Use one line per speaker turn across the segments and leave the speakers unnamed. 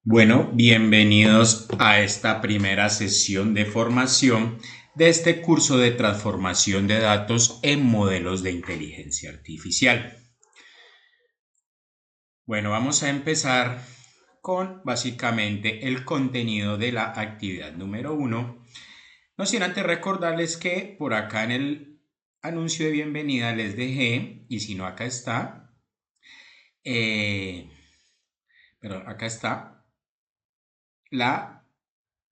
Bueno, bienvenidos a esta primera sesión de formación de este curso de transformación de datos en modelos de inteligencia artificial. Bueno, vamos a empezar con básicamente el contenido de la actividad número 1. No sin antes recordarles que por acá en el anuncio de bienvenida les dejé, y si no acá está, pero acá está la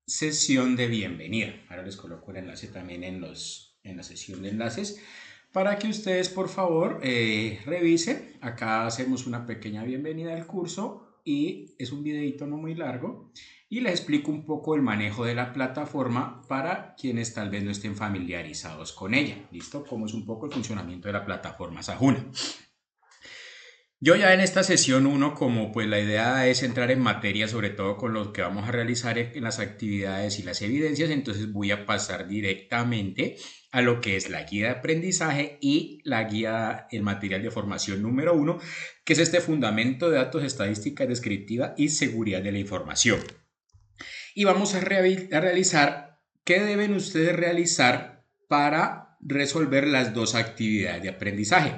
sesión de bienvenida. Ahora les coloco el enlace también en la sesión de enlaces para que ustedes por favor revisen. Acá hacemos una pequeña bienvenida al curso y es un videito no muy largo y les explico un poco el manejo de la plataforma para quienes tal vez no estén familiarizados con ella. ¿Listo? Cómo es un poco el funcionamiento de la plataforma Sajuna. Yo ya en esta sesión 1, como pues la idea es entrar en materia, sobre todo con lo que vamos a realizar en las actividades y las evidencias, entonces voy a pasar directamente a lo que es la guía de aprendizaje y la guía, el material de formación número 1, que es este fundamento de datos, estadística descriptiva y seguridad de la información. Y vamos a realizar qué deben ustedes realizar para resolver las dos actividades de aprendizaje.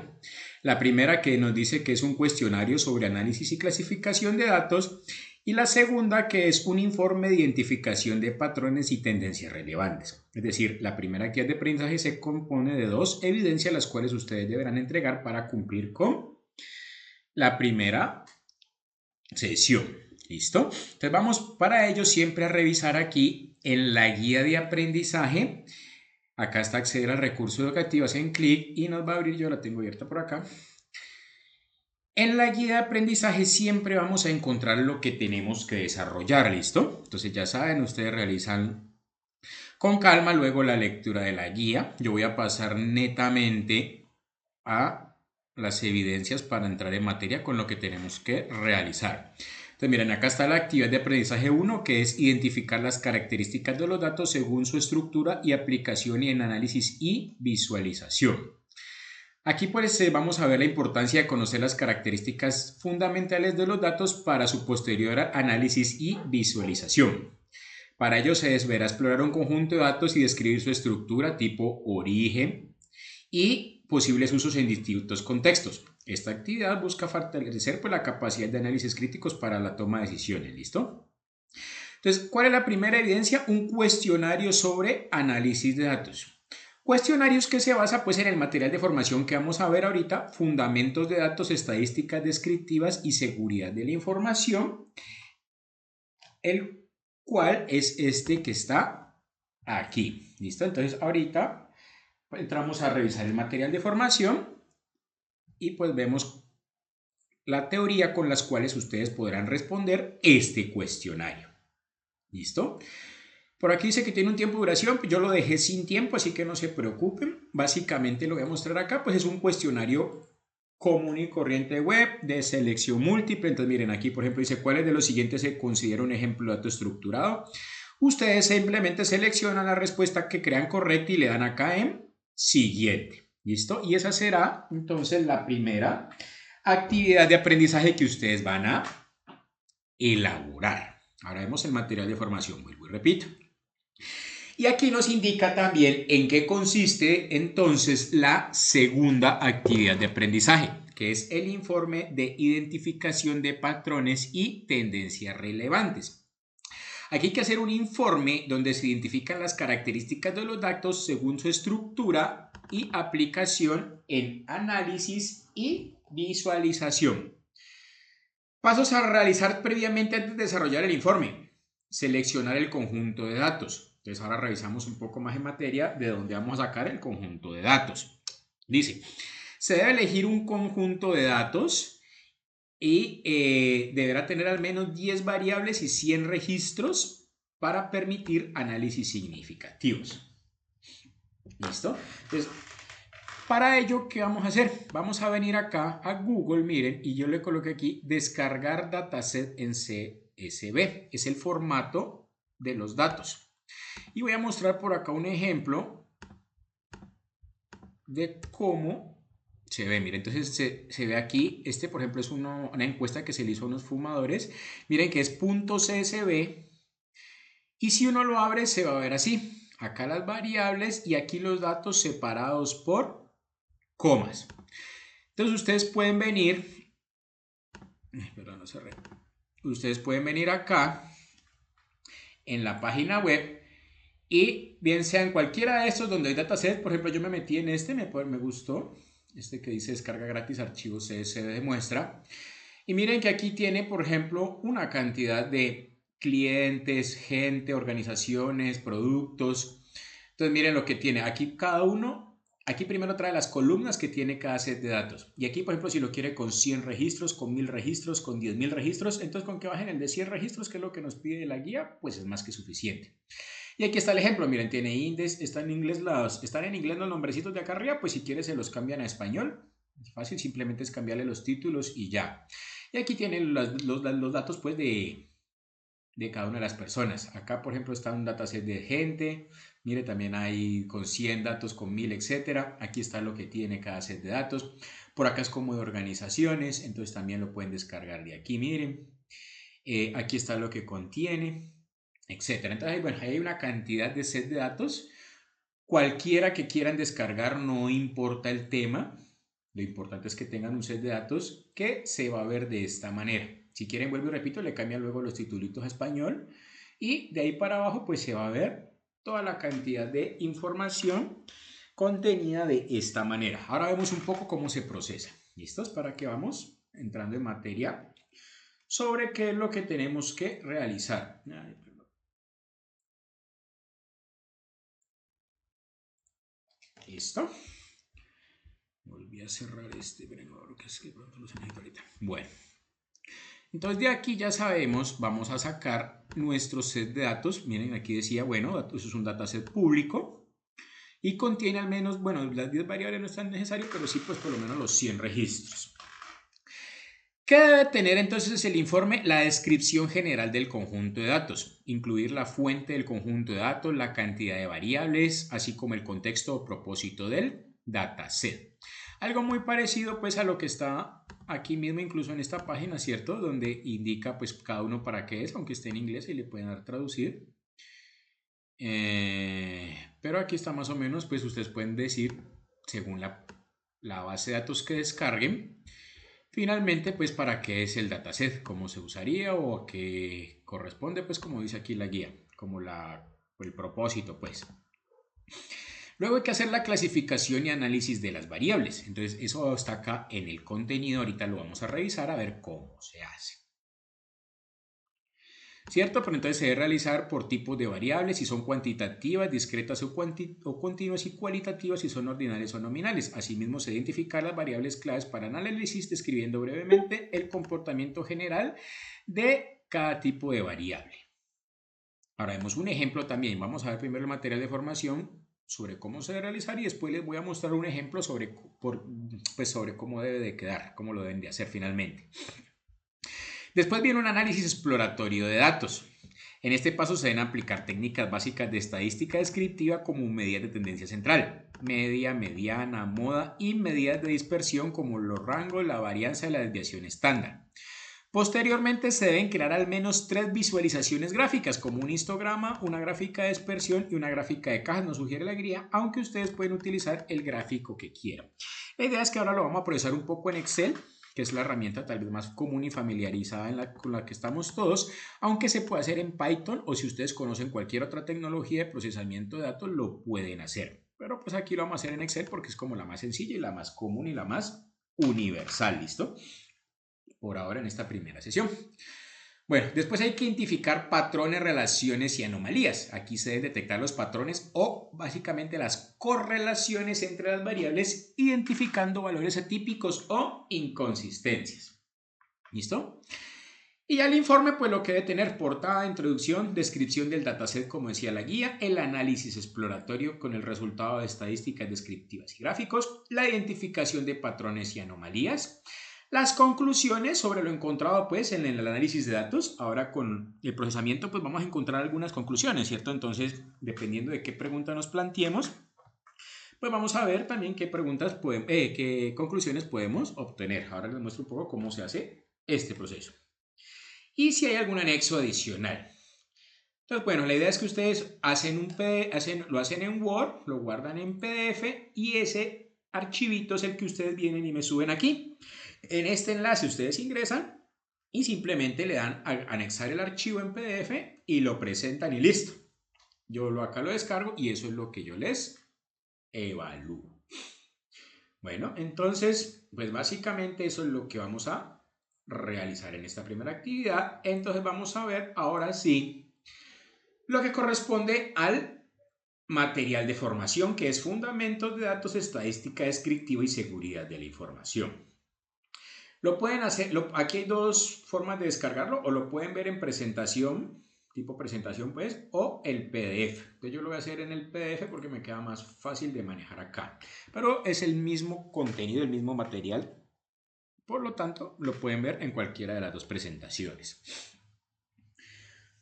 La primera, que nos dice que es un cuestionario sobre análisis y clasificación de datos, y la segunda, que es un informe de identificación de patrones y tendencias relevantes. Es decir, la primera actividad de aprendizaje se compone de dos evidencias, las cuales ustedes deberán entregar para cumplir con la primera sesión. ¿Listo? Entonces vamos para ello siempre a revisar aquí en la guía de aprendizaje. Acá está acceder al recurso educativo, hacen clic y nos va a abrir, yo la tengo abierta por acá. En la guía de aprendizaje siempre vamos a encontrar lo que tenemos que desarrollar, ¿listo? Entonces ya saben, ustedes realizan con calma luego la lectura de la guía. Yo voy a pasar netamente a las evidencias para entrar en materia con lo que tenemos que realizar. Entonces miren, acá está la actividad de aprendizaje 1, que es identificar las características de los datos según su estructura y aplicación y en análisis y visualización. Aquí pues vamos a ver la importancia de conocer las características fundamentales de los datos para su posterior análisis y visualización. Para ello se deberá explorar un conjunto de datos y describir su estructura, tipo, origen y posibles usos en distintos contextos. Esta actividad busca fortalecer pues, la capacidad de análisis críticos para la toma de decisiones. ¿Listo? Entonces, ¿cuál es la primera evidencia? Un cuestionario sobre análisis de datos. Cuestionarios que se basa pues en el material de formación que vamos a ver ahorita, fundamentos de datos, estadísticas descriptivas y seguridad de la información, el cual es este que está aquí. ¿Listo? Entonces ahorita entramos a revisar el material de formación y pues vemos la teoría con las cuales ustedes podrán responder este cuestionario. ¿Listo? Por aquí dice que tiene un tiempo de duración, yo lo dejé sin tiempo, así que no se preocupen. Básicamente lo voy a mostrar acá, pues es un cuestionario común y corriente web de selección múltiple. Entonces miren aquí, por ejemplo, dice cuáles de los siguientes se considera un ejemplo de dato estructurado. Ustedes simplemente seleccionan la respuesta que crean correcta y le dan acá en siguiente. ¿Listo? Y esa será entonces la primera actividad de aprendizaje que ustedes van a elaborar. Ahora vemos el material de formación, vuelvo y repito. Y aquí nos indica también en qué consiste entonces la segunda actividad de aprendizaje, que es el informe de identificación de patrones y tendencias relevantes. Aquí hay que hacer un informe donde se identifican las características de los datos según su estructura y aplicación en análisis y visualización. Pasos a realizar previamente antes de desarrollar el informe. Seleccionar el conjunto de datos. Entonces ahora revisamos un poco más en materia de dónde vamos a sacar el conjunto de datos. Dice, se debe elegir un conjunto de datos y deberá tener al menos 10 variables y 100 registros para permitir análisis significativos. ¿Listo? Entonces, para ello, ¿qué vamos a hacer? Vamos a venir acá a Google, miren, y yo le coloqué aquí descargar dataset en CSV. Es el formato de los datos. Y voy a mostrar por acá un ejemplo de cómo Se ve, miren, entonces se ve aquí, este por ejemplo es una encuesta que se le hizo a unos fumadores, miren que es .csv y si uno lo abre se va a ver así, acá las variables y aquí los datos separados por comas. Entonces ustedes pueden venir, perdón, no cerré, ustedes pueden venir acá en la página web y bien sea en cualquiera de estos donde hay datasets, por ejemplo yo me metí en este, me gustó, este que dice descarga gratis archivos CSV de muestra. Y miren que aquí tiene, por ejemplo, una cantidad de clientes, gente, organizaciones, productos. Entonces miren lo que tiene. Aquí cada uno, aquí primero trae las columnas que tiene cada set de datos. Y aquí, por ejemplo, si lo quiere con 100 registros, con 1000 registros, con 10.000 registros, entonces con que bajen el de 100 registros, que es lo que nos pide la guía, pues es más que suficiente. Y aquí está el ejemplo, miren, tiene index, están en inglés los nombrecitos de acá arriba, pues si quieres se los cambian a español. Es fácil, simplemente es cambiarle los títulos y ya. Y aquí tienen los datos pues de cada una de las personas. Acá, por ejemplo, está un dataset de gente. Mire, también hay con 100 datos, con 1000, etcétera. Aquí está lo que tiene cada set de datos. Por acá es como de organizaciones, entonces también lo pueden descargar de aquí, miren. Aquí está lo que contiene, etcétera. Entonces, bueno, hay una cantidad de set de datos. Cualquiera que quieran descargar, no importa el tema. Lo importante es que tengan un set de datos que se va a ver de esta manera. Si quieren, vuelvo y repito, le cambian luego los titulitos a español y de ahí para abajo pues se va a ver toda la cantidad de información contenida de esta manera. Ahora vemos un poco cómo se procesa. ¿Listos? Para que vamos entrando en materia sobre qué es lo que tenemos que realizar. ¿Listo? Volví a cerrar este, pero no, que es que pronto lo necesito ahorita. Bueno. Entonces de aquí ya sabemos, vamos a sacar nuestro set de datos. Miren, aquí decía, bueno, eso es un dataset público y contiene al menos, bueno, las 10 variables no es tan necesario, pero sí, pues por lo menos los 100 registros. ¿Qué debe tener entonces el informe? La descripción general del conjunto de datos, incluir la fuente del conjunto de datos, la cantidad de variables, así como el contexto o propósito del dataset. Algo muy parecido pues a lo que está aquí mismo incluso en esta página, ¿cierto? Donde indica pues cada uno para qué es, aunque esté en inglés y le pueden dar traducir. Pero aquí está más o menos, pues ustedes pueden decir, según la base de datos que descarguen, finalmente, pues, ¿para qué es el dataset? ¿Cómo se usaría o a qué corresponde? Pues, como dice aquí la guía, como el propósito, pues. Luego hay que hacer la clasificación y análisis de las variables. Entonces, eso está acá en el contenido. Ahorita lo vamos a revisar a ver cómo se hace. ¿Cierto? Pero entonces se debe realizar por tipos de variables, si son cuantitativas, discretas o continuas, y cualitativas, si son ordinales o nominales. Asimismo, se identifican las variables claves para el análisis, describiendo brevemente el comportamiento general de cada tipo de variable. Ahora vemos un ejemplo también. Vamos a ver primero el material de formación sobre cómo se debe realizar y después les voy a mostrar un ejemplo sobre cómo debe de quedar, cómo lo deben de hacer finalmente. Después viene un análisis exploratorio de datos. En este paso se deben aplicar técnicas básicas de estadística descriptiva como medidas de tendencia central, media, mediana, moda y medidas de dispersión como los rangos, la varianza y la desviación estándar. Posteriormente se deben crear al menos 3 visualizaciones gráficas como un histograma, una gráfica de dispersión y una gráfica de cajas, nos sugiere la guía, aunque ustedes pueden utilizar el gráfico que quieran. La idea es que ahora lo vamos a procesar un poco en Excel, que es la herramienta tal vez más común y familiarizada con la que estamos todos, aunque se puede hacer en Python o si ustedes conocen cualquier otra tecnología de procesamiento de datos, lo pueden hacer. Pero pues aquí lo vamos a hacer en Excel porque es como la más sencilla y la más común y la más universal, ¿listo? Por ahora en esta primera sesión. Bueno, después hay que identificar patrones, relaciones y anomalías. Aquí se deben detectar los patrones o básicamente las correlaciones entre las variables, identificando valores atípicos o inconsistencias. ¿Listo? Y ya el informe, pues lo que debe tener: portada, introducción, descripción del dataset, como decía la guía, el análisis exploratorio con el resultado de estadísticas descriptivas y gráficos, la identificación de patrones y anomalías, las conclusiones sobre lo encontrado pues en el análisis de datos. Ahora con el procesamiento pues vamos a encontrar algunas conclusiones, ¿cierto? Entonces, dependiendo de qué pregunta nos planteemos, pues vamos a ver también qué preguntas qué conclusiones podemos obtener. Ahora les muestro un poco cómo se hace este proceso. Y si hay algún anexo adicional. Entonces, bueno, la idea es que ustedes lo hacen en Word, lo guardan en PDF y ese archivito es el que ustedes vienen y me suben aquí. En este enlace ustedes ingresan y simplemente le dan a anexar el archivo en PDF y lo presentan y listo. Yo acá lo descargo y eso es lo que yo les evalúo. Bueno, entonces, pues básicamente eso es lo que vamos a realizar en esta primera actividad. Entonces vamos a ver ahora sí lo que corresponde al material de formación, que es Fundamentos de Datos, Estadística Descriptiva y Seguridad de la Información. Lo pueden hacer, aquí hay dos formas de descargarlo, o lo pueden ver en presentación, tipo presentación pues, o el PDF. Entonces yo lo voy a hacer en el PDF porque me queda más fácil de manejar acá. Pero es el mismo contenido, el mismo material. Por lo tanto, lo pueden ver en cualquiera de las dos presentaciones.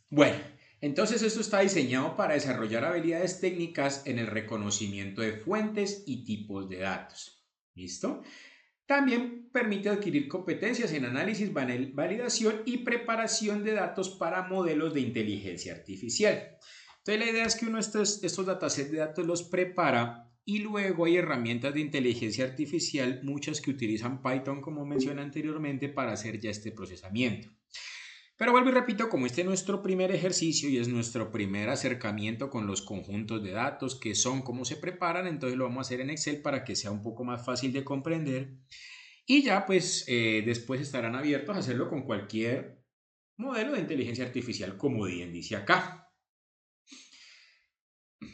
Bueno, entonces esto está diseñado para desarrollar habilidades técnicas en el reconocimiento de fuentes y tipos de datos. ¿Listo? También permite adquirir competencias en análisis, validación y preparación de datos para modelos de inteligencia artificial. Entonces la idea es que uno estos datasets de datos los prepara y luego hay herramientas de inteligencia artificial, muchas que utilizan Python como mencioné anteriormente para hacer ya este procesamiento. Pero vuelvo y repito, como este es nuestro primer ejercicio y es nuestro primer acercamiento con los conjuntos de datos, que son, cómo se preparan, entonces lo vamos a hacer en Excel para que sea un poco más fácil de comprender. Y ya pues después estarán abiertos a hacerlo con cualquier modelo de inteligencia artificial, como bien dice acá.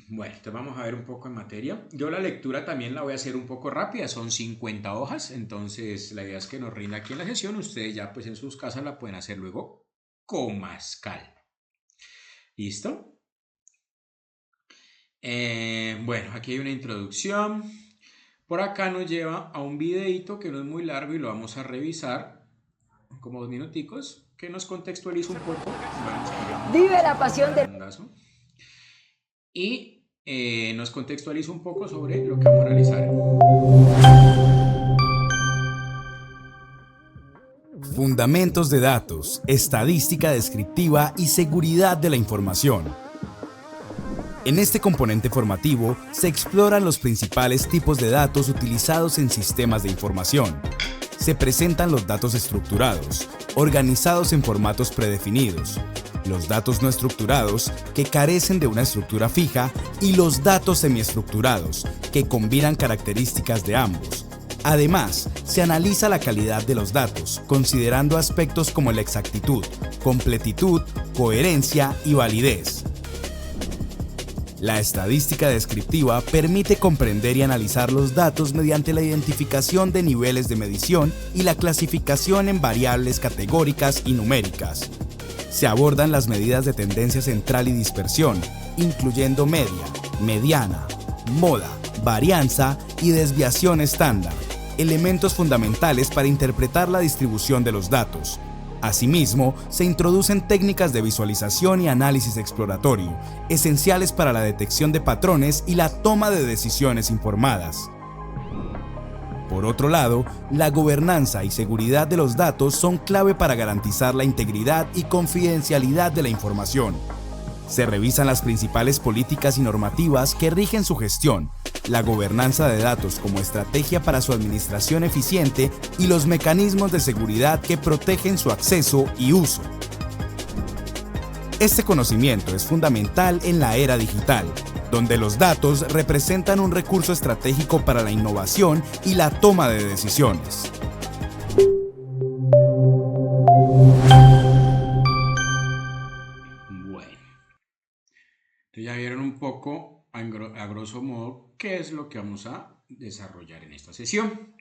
Bueno, entonces vamos a ver un poco en materia. Yo la lectura también la voy a hacer un poco rápida, son 50 hojas, entonces la idea es que nos rinda aquí en la sesión. Ustedes ya pues en sus casas la pueden hacer luego con más calma. ¿Listo? Bueno, aquí hay una introducción. Por acá nos lleva a un videito que no es muy largo y lo vamos a revisar como 2 minuticos, que nos contextualiza un poco.
Vive la pasión del...
Y nos contextualiza un poco sobre lo que vamos a realizar.
Fundamentos de datos, estadística descriptiva y seguridad de la información. En este componente formativo se exploran los principales tipos de datos utilizados en sistemas de información. Se presentan los datos estructurados, organizados en formatos predefinidos, los datos no estructurados, que carecen de una estructura fija, y los datos semiestructurados, que combinan características de ambos. Además, se analiza la calidad de los datos, considerando aspectos como la exactitud, completitud, coherencia y validez. La estadística descriptiva permite comprender y analizar los datos mediante la identificación de niveles de medición y la clasificación en variables categóricas y numéricas. Se abordan las medidas de tendencia central y dispersión, incluyendo media, mediana, moda, varianza y desviación estándar, elementos fundamentales para interpretar la distribución de los datos. Asimismo, se introducen técnicas de visualización y análisis exploratorio, esenciales para la detección de patrones y la toma de decisiones informadas. Por otro lado, la gobernanza y seguridad de los datos son clave para garantizar la integridad y confidencialidad de la información. Se revisan las principales políticas y normativas que rigen su gestión, la gobernanza de datos como estrategia para su administración eficiente y los mecanismos de seguridad que protegen su acceso y uso. Este conocimiento es fundamental en la era digital, donde los datos representan un recurso estratégico para la innovación y la toma de decisiones.
Bueno, entonces ya vieron un poco a grosso modo qué es lo que vamos a desarrollar en esta sesión.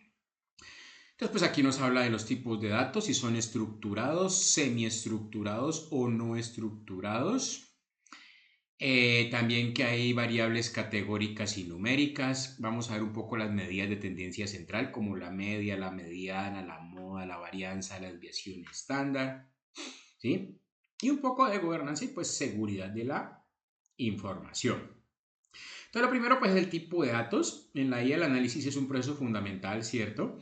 Entonces, pues aquí nos habla de los tipos de datos, si son estructurados, semiestructurados o no estructurados. También que hay variables categóricas y numéricas. Vamos a ver un poco las medidas de tendencia central, como la media, la mediana, la moda, la varianza, la desviación estándar. ¿Sí? Y un poco de gobernanza y pues seguridad de la información. Entonces, lo primero, pues, es el tipo de datos. En la IA el análisis es un proceso fundamental, ¿cierto?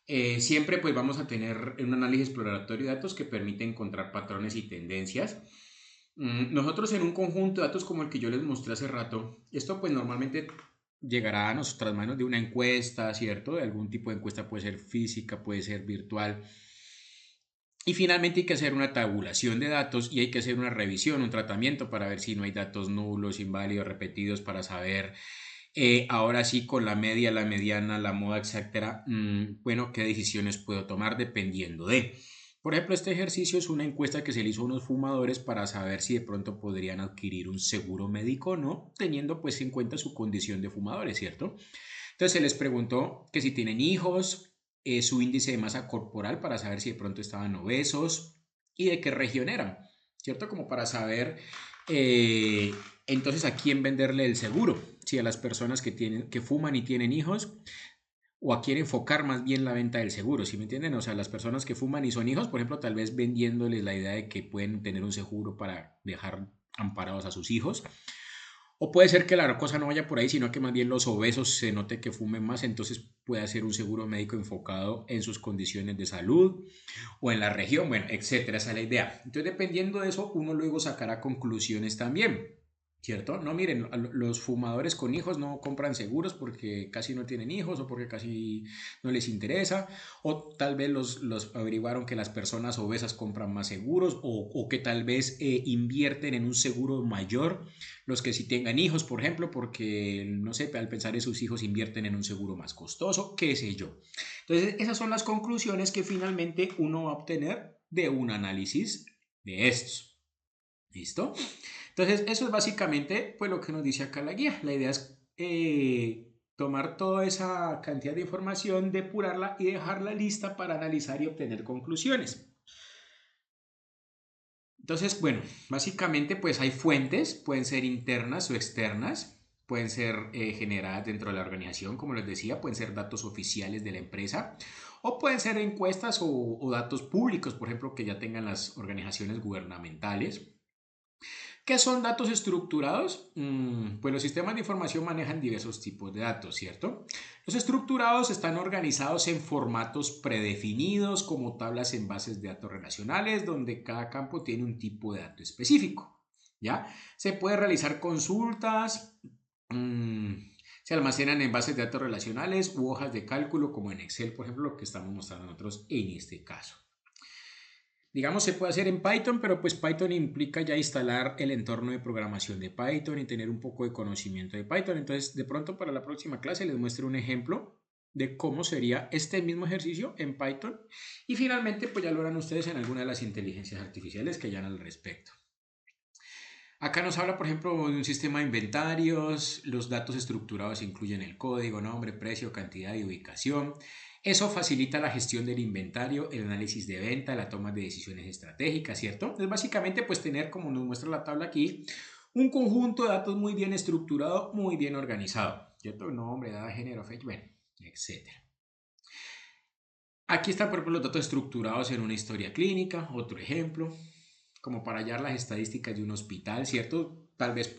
Siempre, pues, vamos a tener un análisis exploratorio de datos que permite encontrar patrones y tendencias. Nosotros en un conjunto de datos como el que yo les mostré hace rato, esto pues normalmente llegará a nuestras manos de una encuesta, ¿cierto? De algún tipo de encuesta, puede ser física, puede ser virtual. Y finalmente hay que hacer una tabulación de datos y hay que hacer una revisión, un tratamiento para ver si no hay datos nulos, inválidos, repetidos, para saber ahora sí con la media, la mediana, la moda, etcétera, bueno, qué decisiones puedo tomar dependiendo de. Por ejemplo, este ejercicio es una encuesta que se le hizo a unos fumadores para saber si de pronto podrían adquirir un seguro médico o no, teniendo pues en cuenta su condición de fumadores, ¿cierto? Entonces se les preguntó que si tienen hijos, su índice de masa corporal para saber si de pronto estaban obesos y de qué región eran, ¿cierto? Como para saber eh, entonces a quién venderle el seguro, si a las personas que fuman y tienen hijos o a quién enfocar más bien la venta del seguro, ¿sí me entienden? O sea, las personas que fuman y son hijos, por ejemplo, tal vez vendiéndoles la idea de que pueden tener un seguro para dejar amparados a sus hijos. O puede ser que la cosa no vaya por ahí, sino que más bien los obesos se note que fumen más, entonces puede hacer un seguro médico enfocado en sus condiciones de salud o en la región, bueno, etcétera, esa es la idea. Entonces, dependiendo de eso, uno luego sacará conclusiones también. ¿Cierto? No, miren, los fumadores con hijos no compran seguros porque casi no tienen hijos o porque casi no les interesa, o tal vez los averiguaron que las personas obesas compran más seguros o que tal vez invierten en un seguro mayor los que sí tengan hijos, por ejemplo, porque, no sé, al pensar en sus hijos invierten en un seguro más costoso, qué sé yo. Entonces, esas son las conclusiones que finalmente uno va a obtener de un análisis de estos. ¿Listo? Entonces, eso es básicamente pues, lo que nos dice acá la guía. La idea es tomar toda esa cantidad de información, depurarla y dejarla lista para analizar y obtener conclusiones. Entonces, bueno, básicamente pues hay fuentes, pueden ser internas o externas, pueden ser generadas dentro de la organización, como les decía, pueden ser datos oficiales de la empresa o pueden ser encuestas o datos públicos, por ejemplo, que ya tengan las organizaciones gubernamentales. ¿Qué son datos estructurados? Pues los sistemas de información manejan diversos tipos de datos, ¿cierto? Los estructurados están organizados en formatos predefinidos como tablas en bases de datos relacionales, donde cada campo tiene un tipo de dato específico, ¿ya? Se puede realizar consultas, se almacenan en bases de datos relacionales u hojas de cálculo como en Excel, por ejemplo, lo que estamos mostrando nosotros en este caso. Digamos, se puede hacer en Python, pero pues Python implica ya instalar el entorno de programación de Python y tener un poco de conocimiento de Python. Entonces, de pronto para la próxima clase les muestro un ejemplo de cómo sería este mismo ejercicio en Python. Y finalmente, pues ya lo harán ustedes en alguna de las inteligencias artificiales que hayan al respecto. Acá nos habla, por ejemplo, de un sistema de inventarios. Los datos estructurados incluyen el código, nombre, precio, cantidad y ubicación. Eso facilita la gestión del inventario, el análisis de venta, la toma de decisiones estratégicas, ¿cierto? Es básicamente pues tener, como nos muestra la tabla aquí, un conjunto de datos muy bien estructurado, muy bien organizado, ¿cierto? Nombre, edad, género, fecha, bueno, etc. Aquí están, por ejemplo, los datos estructurados en una historia clínica, otro ejemplo, como para hallar las estadísticas de un hospital, ¿cierto? Tal vez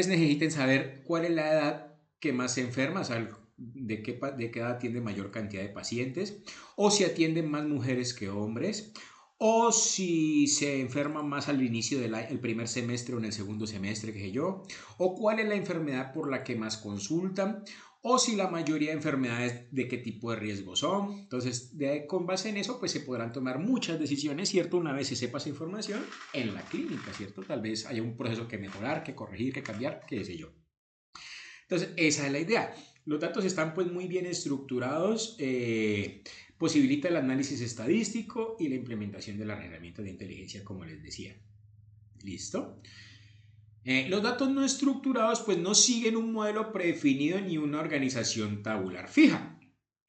necesiten saber cuál es la edad que más se enferma, o sea, de qué edad atiende mayor cantidad de pacientes, o si atienden más mujeres que hombres, o si se enferman más al inicio del primer semestre o en el segundo semestre, qué sé yo, o cuál es la enfermedad por la que más consultan, o si la mayoría de enfermedades de qué tipo de riesgo son. Entonces, con base en eso, pues se podrán tomar muchas decisiones, ¿cierto? Una vez se sepa esa información en la clínica, ¿cierto? Tal vez haya un proceso que mejorar, que corregir, que cambiar, qué sé yo. Entonces, esa es la idea. Los datos están pues muy bien estructurados, posibilita el análisis estadístico y la implementación de las herramientas de inteligencia, como les decía. ¿Listo? Los datos no estructurados pues no siguen un modelo predefinido ni una organización tabular fija.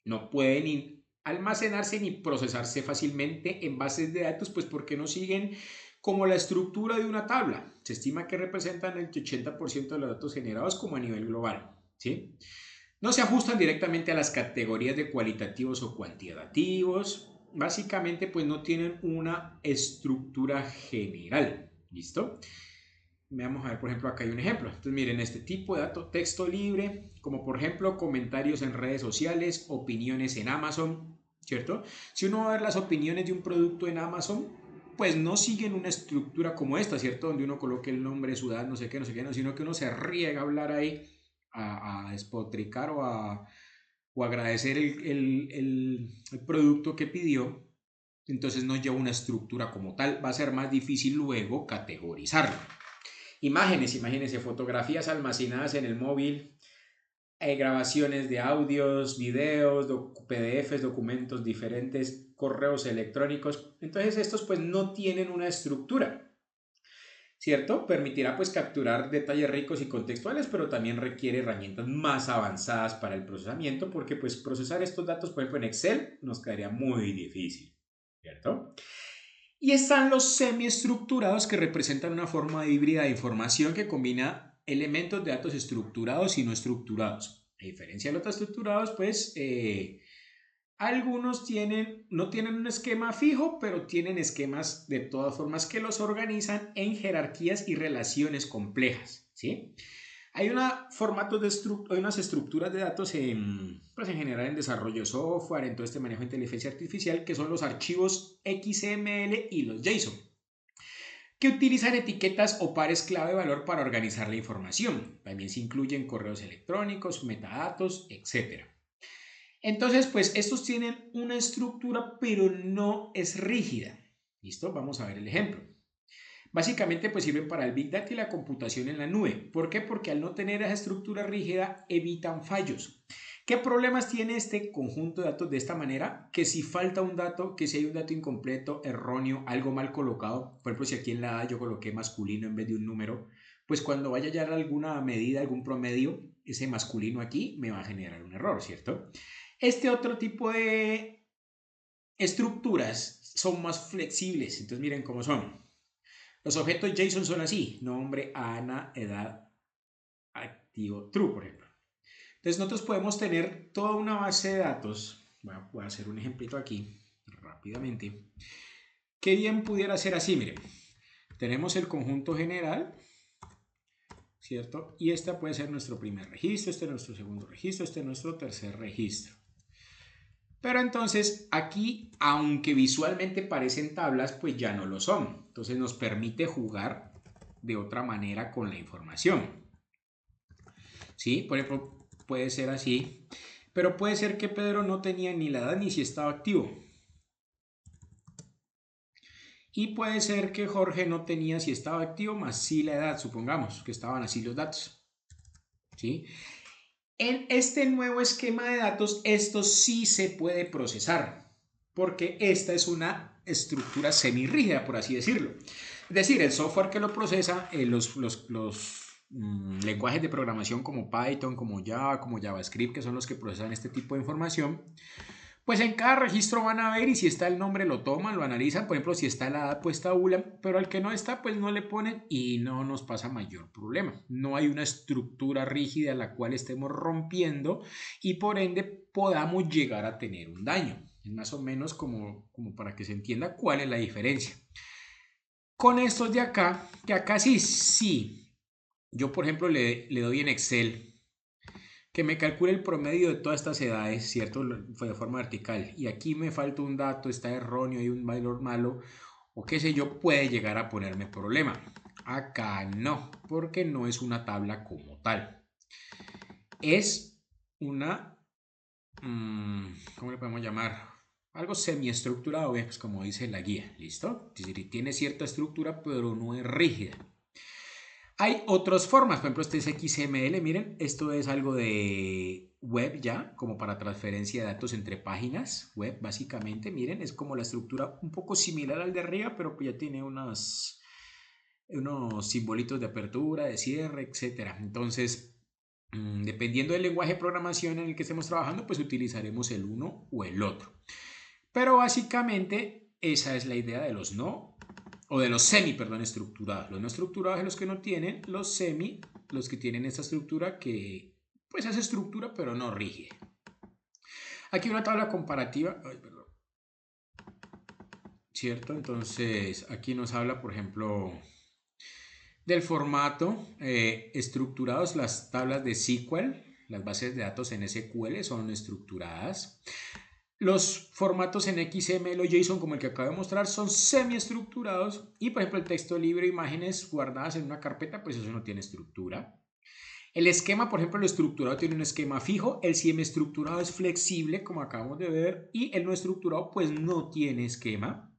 No pueden almacenarse ni procesarse fácilmente en bases de datos pues porque no siguen como la estructura de una tabla. Se estima que representan el 80% de los datos generados como a nivel global, ¿sí? No se ajustan directamente a las categorías de cualitativos o cuantitativos. Básicamente pues no tienen una estructura general, ¿listo? vamos a ver, por ejemplo, acá hay un ejemplo. Entonces, miren, este tipo de dato, texto libre, como por ejemplo comentarios en redes sociales, opiniones en Amazon, ¿cierto? Si uno va a ver las opiniones de un producto en Amazon, pues no siguen una estructura como esta, ¿cierto? Donde uno coloque el nombre, su edad, no sé qué, no sé qué, no, sino que uno se riega a hablar ahí, a despotricar o agradecer el producto que pidió. Entonces no lleva una estructura como tal, va a ser más difícil luego categorizarlo. Imágenes, imagínense, fotografías almacenadas en el móvil, grabaciones de audios, videos, PDFs, documentos diferentes, correos electrónicos. Entonces estos pues no tienen una estructura, ¿cierto? Permitirá pues capturar detalles ricos y contextuales, pero también requiere herramientas más avanzadas para el procesamiento, porque pues procesar estos datos, por ejemplo, en Excel nos quedaría muy difícil, ¿cierto? Y están los semiestructurados, que representan una forma híbrida de información que combina elementos de datos estructurados y no estructurados. A diferencia de los datos estructurados, pues algunos no tienen un esquema fijo, pero tienen esquemas de todas formas que los organizan en jerarquías y relaciones complejas, ¿sí? Hay hay unas estructuras de datos pues en general en desarrollo de software, en todo este manejo de inteligencia artificial, que son los archivos XML y los JSON, que utilizan etiquetas o pares clave de valor para organizar la información. También se incluyen correos electrónicos, metadatos, etc. Entonces, pues estos tienen una estructura, pero no es rígida. ¿Listo? Vamos a ver el ejemplo. Básicamente pues sirven para el Big Data y la computación en la nube. ¿Por qué? Porque al no tener esa estructura rígida evitan fallos. ¿Qué problemas tiene este conjunto de datos de esta manera? Que si falta un dato, que si hay un dato incompleto, erróneo, algo mal colocado, por ejemplo si aquí en la A yo coloqué masculino en vez de un número, pues cuando vaya a hallar alguna medida, algún promedio, ese masculino aquí me va a generar un error, ¿cierto? Este otro tipo de estructuras son más flexibles, entonces miren cómo son. Los objetos JSON son así: nombre, Ana, edad, activo, true, por ejemplo. Entonces nosotros podemos tener toda una base de datos. Voy a hacer un ejemplito aquí rápidamente. Que bien pudiera ser así, miren. Tenemos el conjunto general, ¿cierto? Y este puede ser nuestro primer registro, este es nuestro segundo registro, este es nuestro tercer registro. Pero entonces aquí, aunque visualmente parecen tablas, pues ya no lo son. Entonces nos permite jugar de otra manera con la información. ¿Sí? Por ejemplo, puede ser así. Pero puede ser que Pedro no tenía ni la edad ni si estaba activo. Y puede ser que Jorge no tenía si estaba activo más sí la edad, supongamos que estaban así los datos. ¿Sí? En este nuevo esquema de datos, esto sí se puede procesar, porque esta es una estructura semirrígida, por así decirlo. Es decir, el software que lo procesa, los lenguajes de programación como Python, como Java, como JavaScript, que son los que procesan este tipo de información, pues en cada registro van a ver y si está el nombre lo toman, lo analizan, por ejemplo, si está la edad pues tabulan, pero al que no está pues no le ponen y no nos pasa mayor problema. No hay una estructura rígida la cual estemos rompiendo y por ende podamos llegar a tener un daño. Es más o menos como para que se entienda cuál es la diferencia. Con estos de acá, que acá sí, yo por ejemplo le doy en Excel que me calcule el promedio de todas estas edades, ¿cierto? De forma vertical. Y aquí me falta un dato, está erróneo, hay un valor malo, o qué sé yo, puede llegar a ponerme problema. Acá no, porque no es una tabla como tal. Es una, ¿cómo le podemos llamar? Algo semiestructurado, pues como dice la guía, ¿listo? Es decir, tiene cierta estructura, pero no es rígida. Hay otras formas, por ejemplo, este es XML, miren, esto es algo de web ya, como para transferencia de datos entre páginas web, básicamente, miren, es como la estructura un poco similar al de arriba, pero ya tiene unos simbolitos de apertura, de cierre, etc. Entonces, dependiendo del lenguaje de programación en el que estemos trabajando, pues utilizaremos el uno o el otro. Pero básicamente esa es la idea de los estructurados. Los no estructurados son los que no tienen, los que tienen esta estructura que pues es estructura pero no rígida. Aquí una tabla comparativa, ¿cierto? Entonces aquí nos habla, por ejemplo, Del formato, estructurados, las tablas de SQL, las bases de datos en SQL son estructuradas. Los formatos en XML o JSON, como el que acabo de mostrar, son semiestructurados. Y por ejemplo, el texto libre, imágenes guardadas en una carpeta, pues eso no tiene estructura. El esquema, por ejemplo, el estructurado tiene un esquema fijo, el semiestructurado es flexible, como acabamos de ver, y el no estructurado, pues no tiene esquema.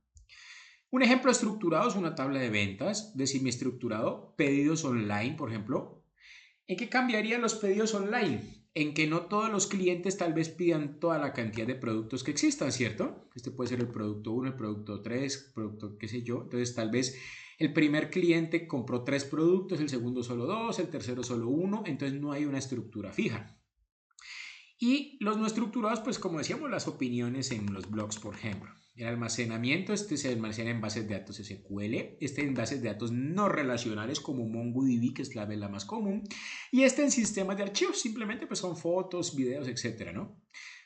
Un ejemplo estructurado es una tabla de ventas, de semiestructurado, pedidos online, por ejemplo. ¿En qué cambiarían los pedidos online? En que no todos los clientes tal vez pidan toda la cantidad de productos que existan, ¿cierto? Este puede ser el producto 1, el producto 3, el producto qué sé yo. Entonces tal vez el primer cliente compró 3 productos, el segundo solo 2, el tercero solo 1, entonces no hay una estructura fija. Y los no estructurados, pues como decíamos, las opiniones en los blogs, por ejemplo. El almacenamiento, este se almacena en bases de datos SQL, este en bases de datos no relacionales como MongoDB, que es la más común, y este en sistemas de archivos, simplemente pues son fotos, videos, etcétera, ¿no?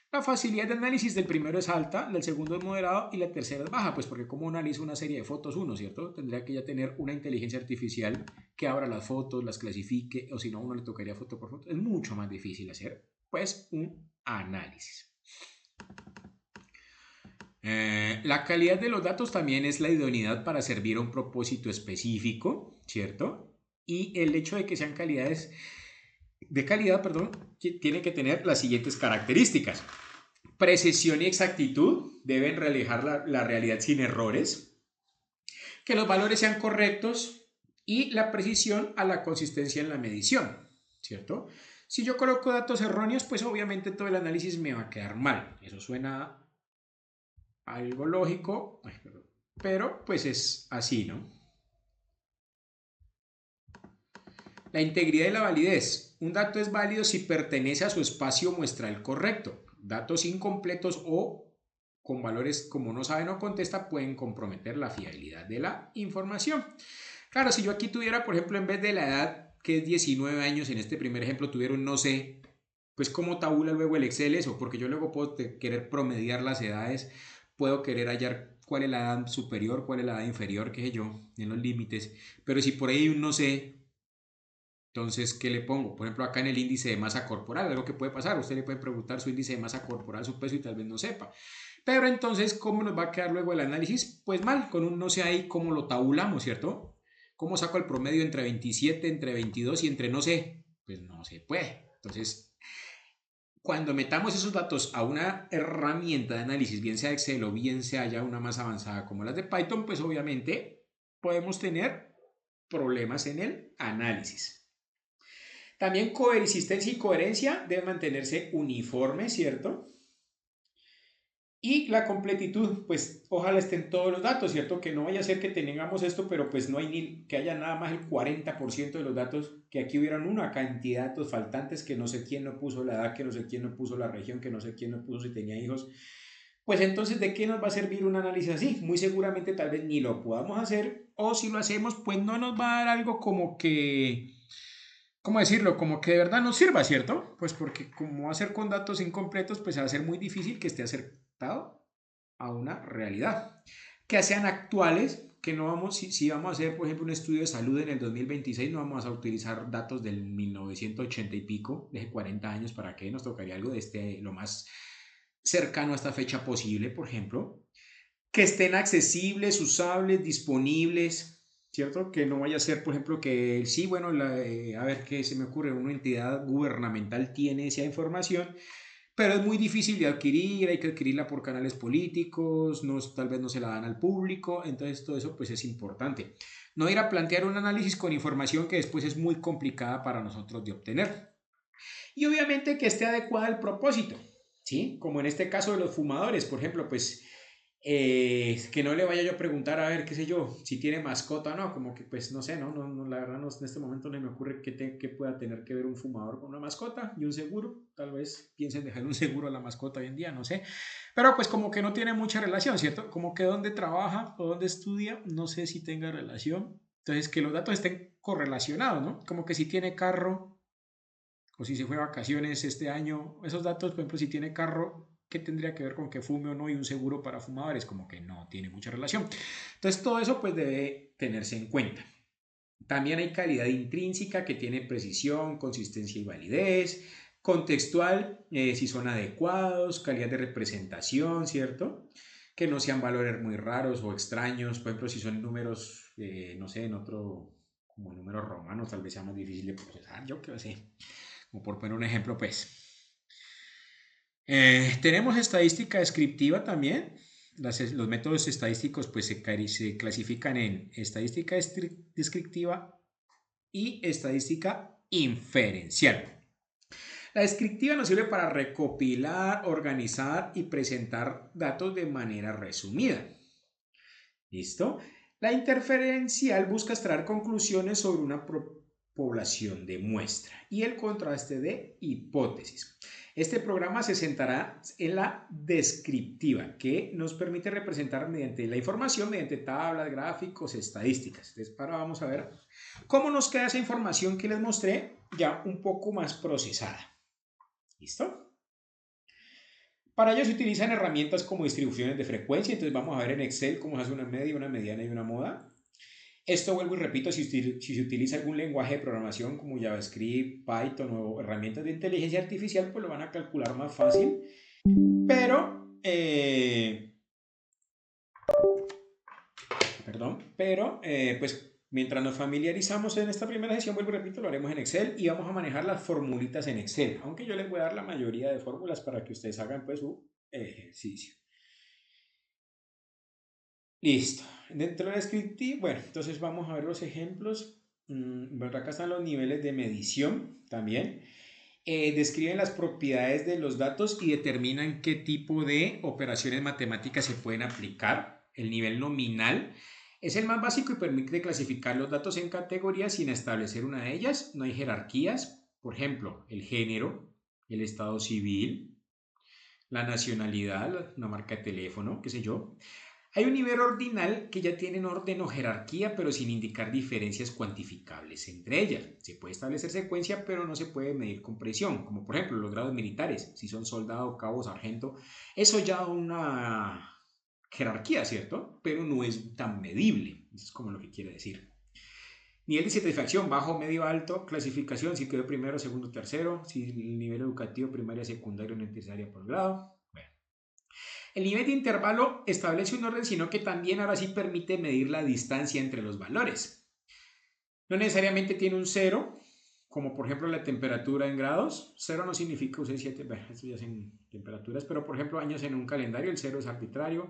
La facilidad de análisis del primero es alta, del segundo es moderado y la tercera es baja, pues porque como analizo una serie de fotos uno, ¿cierto? Tendría que ya tener una inteligencia artificial que abra las fotos, las clasifique, o si no, a uno le tocaría foto por foto. Es mucho más difícil hacer, pues, un análisis. La calidad de los datos también es la idoneidad para servir a un propósito específico, ¿cierto? Y el hecho de que sean calidad, perdón, tiene que tener las siguientes características. Precisión y exactitud, deben reflejar la realidad sin errores, que los valores sean correctos y la precisión a la consistencia en la medición, ¿cierto? Si yo coloco datos erróneos, pues obviamente todo el análisis me va a quedar mal. Eso suena algo lógico, pero pues es así, ¿no? La integridad y la validez. Un dato es válido si pertenece a su espacio muestral correcto. Datos incompletos o con valores como no sabe no contesta pueden comprometer la fiabilidad de la información. Claro, si yo aquí tuviera, por ejemplo, en vez de la edad, que es 19 años, en este primer ejemplo tuviera un no sé, pues cómo tabula luego el Excel eso, porque yo luego puedo querer promediar las edades, puedo querer hallar cuál es la edad superior, cuál es la edad inferior, qué sé yo, en los límites, pero si por ahí hay un no sé, entonces, ¿qué le pongo? Por ejemplo, acá en el índice de masa corporal, algo que puede pasar, usted le puede preguntar su índice de masa corporal, su peso y tal vez no sepa. Pero entonces, ¿cómo nos va a quedar luego el análisis? Pues mal, con un no sé ahí, ¿cómo lo tabulamos, cierto? ¿Cómo saco el promedio entre 27, entre 22 y entre no sé? Pues no se puede. Entonces, cuando metamos esos datos a una herramienta de análisis, bien sea Excel o bien sea ya una más avanzada como las de Python, pues obviamente podemos tener problemas en el análisis. También coexistencia y coherencia deben mantenerse uniformes, ¿cierto? Y la completitud, pues ojalá estén todos los datos, ¿cierto? Que no vaya a ser que tengamos esto, pero pues no hay ni que haya nada más el 40% de los datos, que aquí hubieran una cantidad de datos faltantes, que no sé quién no puso la edad, que no sé quién no puso la región, que no sé quién no puso si tenía hijos. Pues entonces, ¿de qué nos va a servir un análisis así? Muy seguramente tal vez ni lo podamos hacer, o si lo hacemos, pues no nos va a dar algo como que ¿cómo decirlo? Como que de verdad nos sirva, ¿cierto? Pues porque como va a ser con datos incompletos, pues va a ser muy difícil que esté acertado a una realidad. Que sean actuales, que no vamos, si vamos a hacer, por ejemplo, un estudio de salud en el 2026, no vamos a utilizar datos del 1980 y pico, de 40 años, ¿para qué? Nos tocaría algo de lo más cercano a esta fecha posible, por ejemplo. Que estén accesibles, usables, disponibles, ¿cierto? Que no vaya a ser, por ejemplo, que sí, bueno, a ver qué se me ocurre, una entidad gubernamental tiene esa información, pero es muy difícil de adquirir, hay que adquirirla por canales políticos, no, tal vez no se la dan al público, entonces todo eso pues es importante. No ir a plantear un análisis con información que después es muy complicada para nosotros de obtener. Y obviamente que esté adecuada al propósito, ¿sí? Como en este caso de los fumadores, por ejemplo, pues que no le vaya yo a preguntar a ver, qué sé yo, si tiene mascota o no, como que pues no sé, la verdad no, en este momento no me ocurre que pueda tener que ver un fumador con una mascota y un seguro, tal vez piensen dejar un seguro a la mascota hoy en día, no sé, pero pues como que no tiene mucha relación, ¿cierto? Como que dónde trabaja o dónde estudia, no sé si tenga relación, entonces que los datos estén correlacionados, ¿no? Como que si tiene carro o si se fue a vacaciones este año, esos datos, por ejemplo, si tiene carro, ¿qué tendría que ver con que fume o no y un seguro para fumadores? Como que no tiene mucha relación. Entonces todo eso pues debe tenerse en cuenta. También hay calidad intrínseca que tiene precisión, consistencia y validez. Contextual, si son adecuados. Calidad de representación, ¿cierto? Que no sean valores muy raros o extraños. Por ejemplo, si son números, no sé, en otro, como números romanos, tal vez sea más difícil de procesar, yo qué sé. Como por poner un ejemplo, pues. Tenemos estadística descriptiva también. Los métodos estadísticos pues, se clasifican en estadística descriptiva y estadística inferencial. La descriptiva nos sirve para recopilar, organizar y presentar datos de manera resumida. ¿Listo? La interferencial busca extraer conclusiones sobre una población de muestra y el contraste de hipótesis. Este programa se centrará en la descriptiva, que nos permite representar mediante la información, mediante tablas, gráficos, estadísticas. Entonces, ahora vamos a ver cómo nos queda esa información que les mostré ya un poco más procesada. ¿Listo? Para ello se utilizan herramientas como distribuciones de frecuencia. Entonces vamos a ver en Excel cómo se hace una media, una mediana y una moda. Esto vuelvo y repito, si se utiliza algún lenguaje de programación como JavaScript, Python o herramientas de inteligencia artificial, pues lo van a calcular más fácil. Pero, pues mientras nos familiarizamos en esta primera sesión, vuelvo y repito, lo haremos en Excel y vamos a manejar las formulitas en Excel. Aunque yo les voy a dar la mayoría de fórmulas para que ustedes hagan pues su ejercicio. Listo. Dentro de descriptivo, bueno, entonces vamos a ver los ejemplos. Acá están los niveles de medición también. Describen las propiedades de los datos y determinan qué tipo de operaciones matemáticas se pueden aplicar. El nivel nominal es el más básico y permite clasificar los datos en categorías sin establecer una de ellas. No hay jerarquías. Por ejemplo, el género, el estado civil, la nacionalidad, una marca de teléfono, qué sé yo. Hay un nivel ordinal que ya tienen orden o jerarquía, pero sin indicar diferencias cuantificables entre ellas. Se puede establecer secuencia, pero no se puede medir con precisión, como por ejemplo los grados militares, si son soldado, cabo, sargento. Eso ya una jerarquía, ¿cierto? Pero no es tan medible. Eso es como lo que quiere decir. Nivel de satisfacción, bajo, medio, alto. Clasificación, si quedó primero, segundo, tercero. Si el nivel educativo, primaria, secundaria, universitaria por grado. El nivel de intervalo establece un orden, sino que también ahora sí permite medir la distancia entre los valores. No necesariamente tiene un cero, como por ejemplo la temperatura en grados. Cero no significa usé 7, esto ya es en temperaturas, pero por ejemplo años en un calendario, el cero es arbitrario.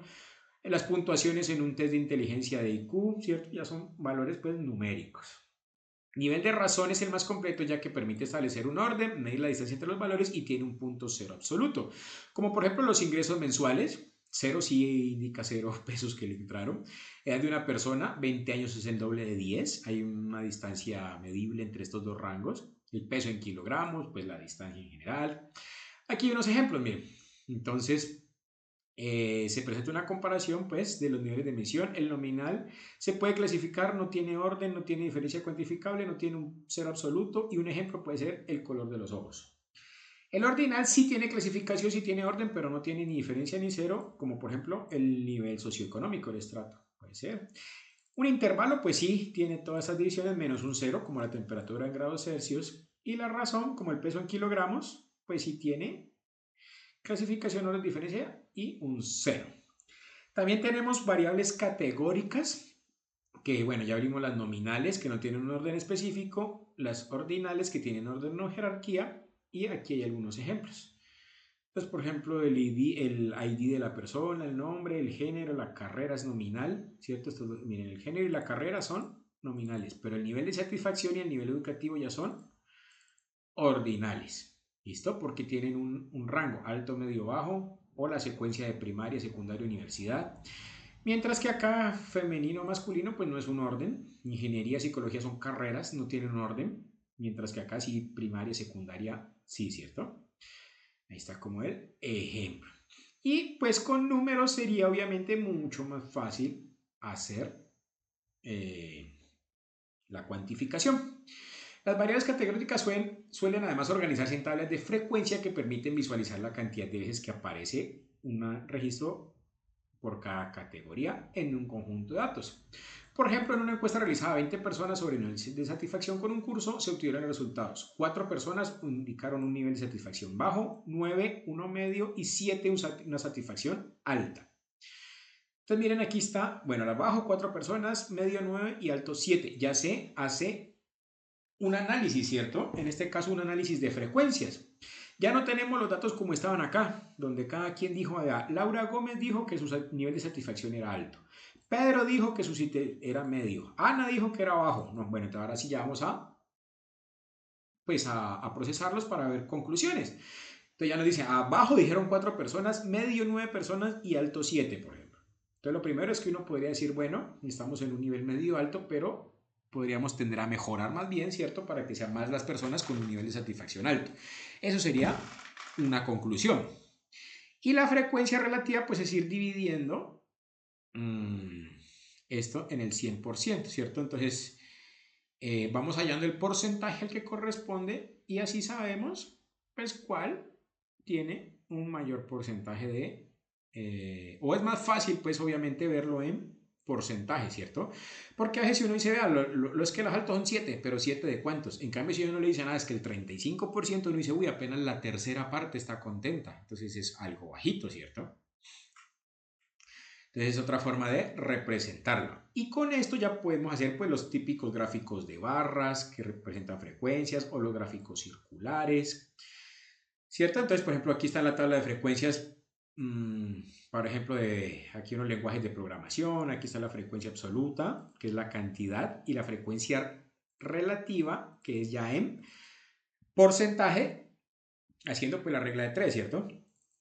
Las puntuaciones en un test de inteligencia de IQ, ¿cierto? Ya son valores pues numéricos. Nivel de razón es el más completo ya que permite establecer un orden, medir la distancia entre los valores y tiene un punto cero absoluto. Como por ejemplo los ingresos mensuales, cero sí indica 0 pesos que le entraron. Edad de una persona, 20 años es el doble de 10. Hay una distancia medible entre estos dos rangos. El peso en kilogramos, pues la distancia en general. Aquí hay unos ejemplos, miren. Entonces, se presenta una comparación pues de los niveles de emisión. El nominal se puede clasificar, no tiene orden, no tiene diferencia cuantificable, no tiene un cero absoluto y un ejemplo puede ser el color de los ojos. El ordinal sí tiene clasificación, sí tiene orden, pero no tiene ni diferencia ni cero, como por ejemplo el nivel socioeconómico, el estrato, puede ser. Un intervalo pues sí tiene todas esas divisiones menos un cero, como la temperatura en grados Celsius, y la razón, como el peso en kilogramos, pues sí tiene clasificación, orden, diferencia y un cero. También tenemos variables categóricas, que bueno, ya abrimos las nominales que no tienen un orden específico, las ordinales que tienen orden o jerarquía, y aquí hay algunos ejemplos. Entonces, por ejemplo, el ID de la persona, el nombre, el género, la carrera es nominal, ¿cierto? Miren, el género y la carrera son nominales, pero el nivel de satisfacción y el nivel educativo ya son ordinales. ¿Listo? Porque tienen un rango alto, medio, bajo o la secuencia de primaria, secundaria, universidad. Mientras que acá femenino, masculino, pues no es un orden. Ingeniería, psicología son carreras, no tienen un orden. Mientras que acá sí, primaria, secundaria, sí, ¿cierto? Ahí está como el ejemplo. Y pues con números sería obviamente mucho más fácil hacer la cuantificación. Las variables categóricas suelen además organizarse en tablas de frecuencia que permiten visualizar la cantidad de veces que aparece un registro por cada categoría en un conjunto de datos. Por ejemplo, en una encuesta realizada a 20 personas sobre el nivel de satisfacción con un curso, se obtuvieron los resultados. 4 personas indicaron un nivel de satisfacción bajo, 9 uno medio y 7 una satisfacción alta. Entonces miren, aquí está, bueno, abajo 4 personas, medio 9 y alto 7. Ya se hace un análisis, ¿cierto? En este caso un análisis de frecuencias. Ya no tenemos los datos como estaban acá, donde cada quien dijo, Laura Gómez dijo que su nivel de satisfacción era alto. Pedro dijo que su era medio. Ana dijo que era bajo. No, bueno, entonces ahora sí ya vamos a procesarlos para ver conclusiones. Entonces ya nos dice, abajo dijeron 4 personas, medio 9 personas y alto 7, por ejemplo. Entonces lo primero es que uno podría decir, bueno, estamos en un nivel medio alto, pero podríamos tender a mejorar más bien, ¿cierto? Para que sean más las personas con un nivel de satisfacción alto. Eso sería una conclusión. Y la frecuencia relativa, pues es ir dividiendo esto en el 100%, ¿cierto? Entonces, vamos hallando el porcentaje al que corresponde y así sabemos, pues, cuál tiene un mayor porcentaje o es más fácil, pues, obviamente, verlo en porcentaje, ¿cierto? Porque a veces si uno dice, vea, es que los altos son 7, pero 7 de cuántos. En cambio, si uno le dice, nada, es que el 35%, uno dice, uy, apenas la tercera parte está contenta. Entonces es algo bajito, ¿cierto? Entonces es otra forma de representarlo. Y con esto ya podemos hacer pues los típicos gráficos de barras que representan frecuencias o los gráficos circulares, ¿cierto? Entonces, por ejemplo, aquí está la tabla de frecuencias, por ejemplo, aquí unos lenguajes de programación, aquí está la frecuencia absoluta, que es la cantidad, y la frecuencia relativa, que es ya en porcentaje, haciendo pues la regla de 3, ¿cierto?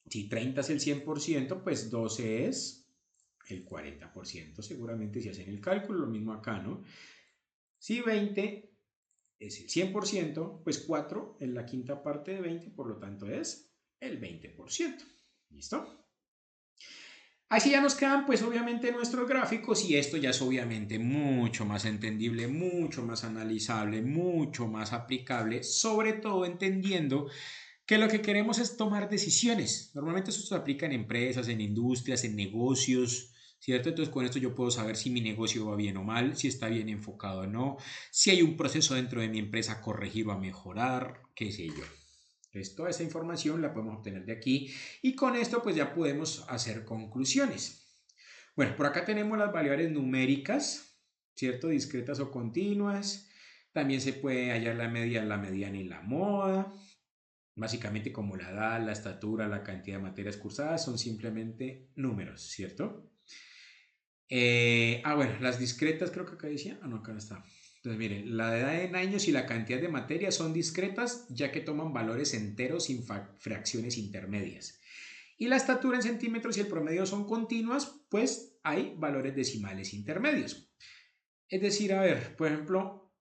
Si 30 es el 100%, pues 12 es el 40%, seguramente si hacen el cálculo, lo mismo acá, ¿no? Si 20 es el 100%, pues 4 es la quinta parte de 20, por lo tanto es el 20%. ¿Listo? Así ya nos quedan pues obviamente nuestros gráficos y esto ya es obviamente mucho más entendible, mucho más analizable, mucho más aplicable, sobre todo entendiendo que lo que queremos es tomar decisiones. Normalmente esto se aplica en empresas, en industrias, en negocios, ¿cierto? Entonces con esto yo puedo saber si mi negocio va bien o mal, si está bien enfocado o no, si hay un proceso dentro de mi empresa a corregir o a mejorar, qué sé yo. Entonces toda esa información la podemos obtener de aquí y con esto pues ya podemos hacer conclusiones. Bueno, por acá tenemos las variables numéricas, ¿cierto? Discretas o continuas. También se puede hallar la media, la mediana y la moda. Básicamente como la edad, la estatura, la cantidad de materias cursadas son simplemente números, ¿cierto? Bueno, las discretas creo que acá decía, no, acá no está. Entonces miren, la edad en años y la cantidad de materia son discretas ya que toman valores enteros sin fracciones intermedias. Y la estatura en centímetros y el promedio son continuas, pues hay valores decimales intermedios. Es decir, a ver, por ejemplo,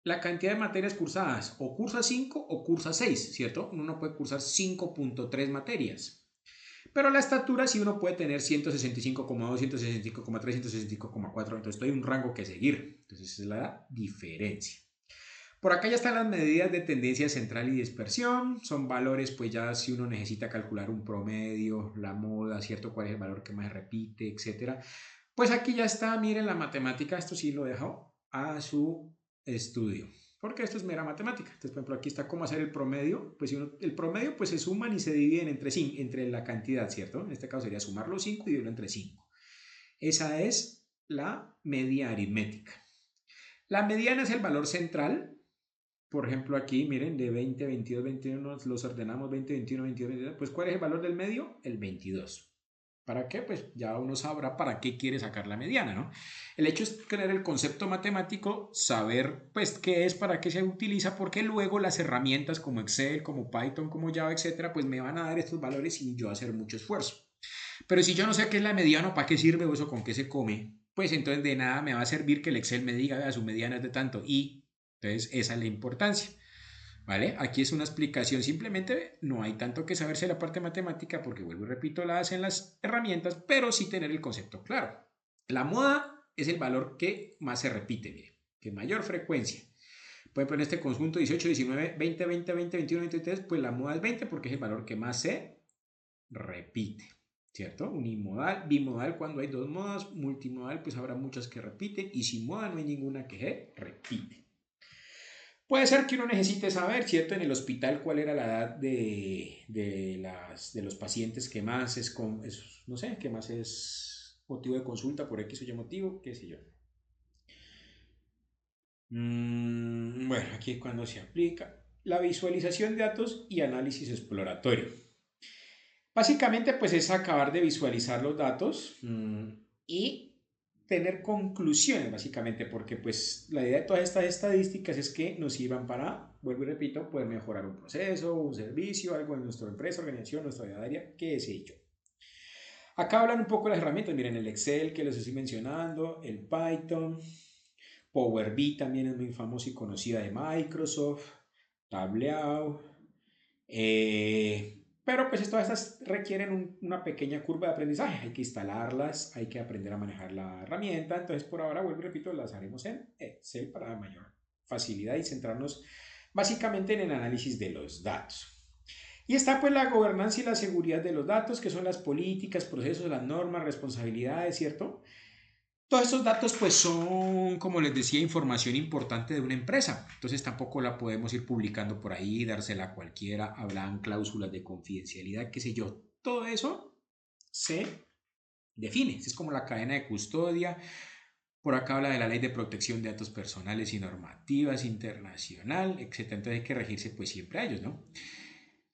la cantidad de materias cursadas, o cursa 5 o cursa 6, ¿cierto? Uno puede cursar 5.3 materias. Pero la estatura sí uno puede tener 165,2, 165,3, 165,4, entonces hay un rango que seguir. Entonces esa es la diferencia. Por acá ya están las medidas de tendencia central y dispersión, son valores pues ya si uno necesita calcular un promedio, la moda, ¿cierto? Cuál es el valor que más repite, etcétera. Pues aquí ya está, miren la matemática, esto sí lo dejo a su estudio, porque esto es mera matemática. Entonces, por ejemplo, aquí está cómo hacer el promedio. Pues el promedio pues se suman y se dividen entre la cantidad, ¿cierto? En este caso sería sumar los 5 y dividirlo entre 5. Esa es la media aritmética. La mediana es el valor central. Por ejemplo, aquí, miren, de 20, 22, 21, los ordenamos 20, 21, 22, 22. Pues, ¿cuál es el valor del medio? El 22. ¿Para qué? Pues ya uno sabrá para qué quiere sacar la mediana, ¿no? El hecho es tener el concepto matemático, saber pues qué es, para qué se utiliza, porque luego las herramientas como Excel, como Python, como Java, etcétera, pues me van a dar estos valores sin yo hacer mucho esfuerzo. Pero si yo no sé qué es la mediana, ¿para qué sirve o eso con qué se come? Pues entonces de nada me va a servir que el Excel me diga, vea, su mediana es de tanto y entonces esa es la importancia. ¿Vale? Aquí es una explicación, simplemente no hay tanto que saberse la parte matemática porque, vuelvo y repito, la hacen las herramientas, pero sí tener el concepto claro. La moda es el valor que más se repite, mire, que mayor frecuencia. Por ejemplo, en este conjunto 18, 19, 20, 20, 20, 21, 23, pues la moda es 20 porque es el valor que más se repite. ¿cierto? Unimodal, bimodal cuando hay dos modas, multimodal pues habrá muchas que repiten y sin moda no hay ninguna que se repite. Puede ser que uno necesite saber, ¿cierto? En el hospital cuál era la edad de los pacientes que más no sé, que más es motivo de consulta por X o Y motivo, qué sé yo. Bueno, aquí es cuando se aplica la visualización de datos y análisis exploratorio. Básicamente, pues es acabar de visualizar los datos y tener conclusiones, básicamente, porque pues la idea de todas estas estadísticas es que nos sirvan para, vuelvo y repito, poder mejorar un proceso, un servicio, algo en nuestra empresa, organización, nuestra vida diaria, qué sé yo. Acá hablan un poco de las herramientas, miren el Excel que les estoy mencionando, el Python, Power BI también es muy famosa y conocida de Microsoft, Tableau, pero pues todas estas requieren una pequeña curva de aprendizaje, hay que instalarlas, hay que aprender a manejar la herramienta, entonces por ahora, vuelvo y repito, las haremos en Excel para mayor facilidad y centrarnos básicamente en el análisis de los datos. Y está pues la gobernanza y la seguridad de los datos, que son las políticas, procesos, las normas, responsabilidades, ¿cierto? Todos estos datos pues son, como les decía, información importante de una empresa. Entonces tampoco la podemos ir publicando por ahí, dársela a cualquiera, hablan cláusulas de confidencialidad, qué sé yo. Todo eso se define. Es como la cadena de custodia. Por acá habla de la ley de protección de datos personales y normativas internacional, etc. Entonces hay que regirse pues siempre a ellos, ¿no?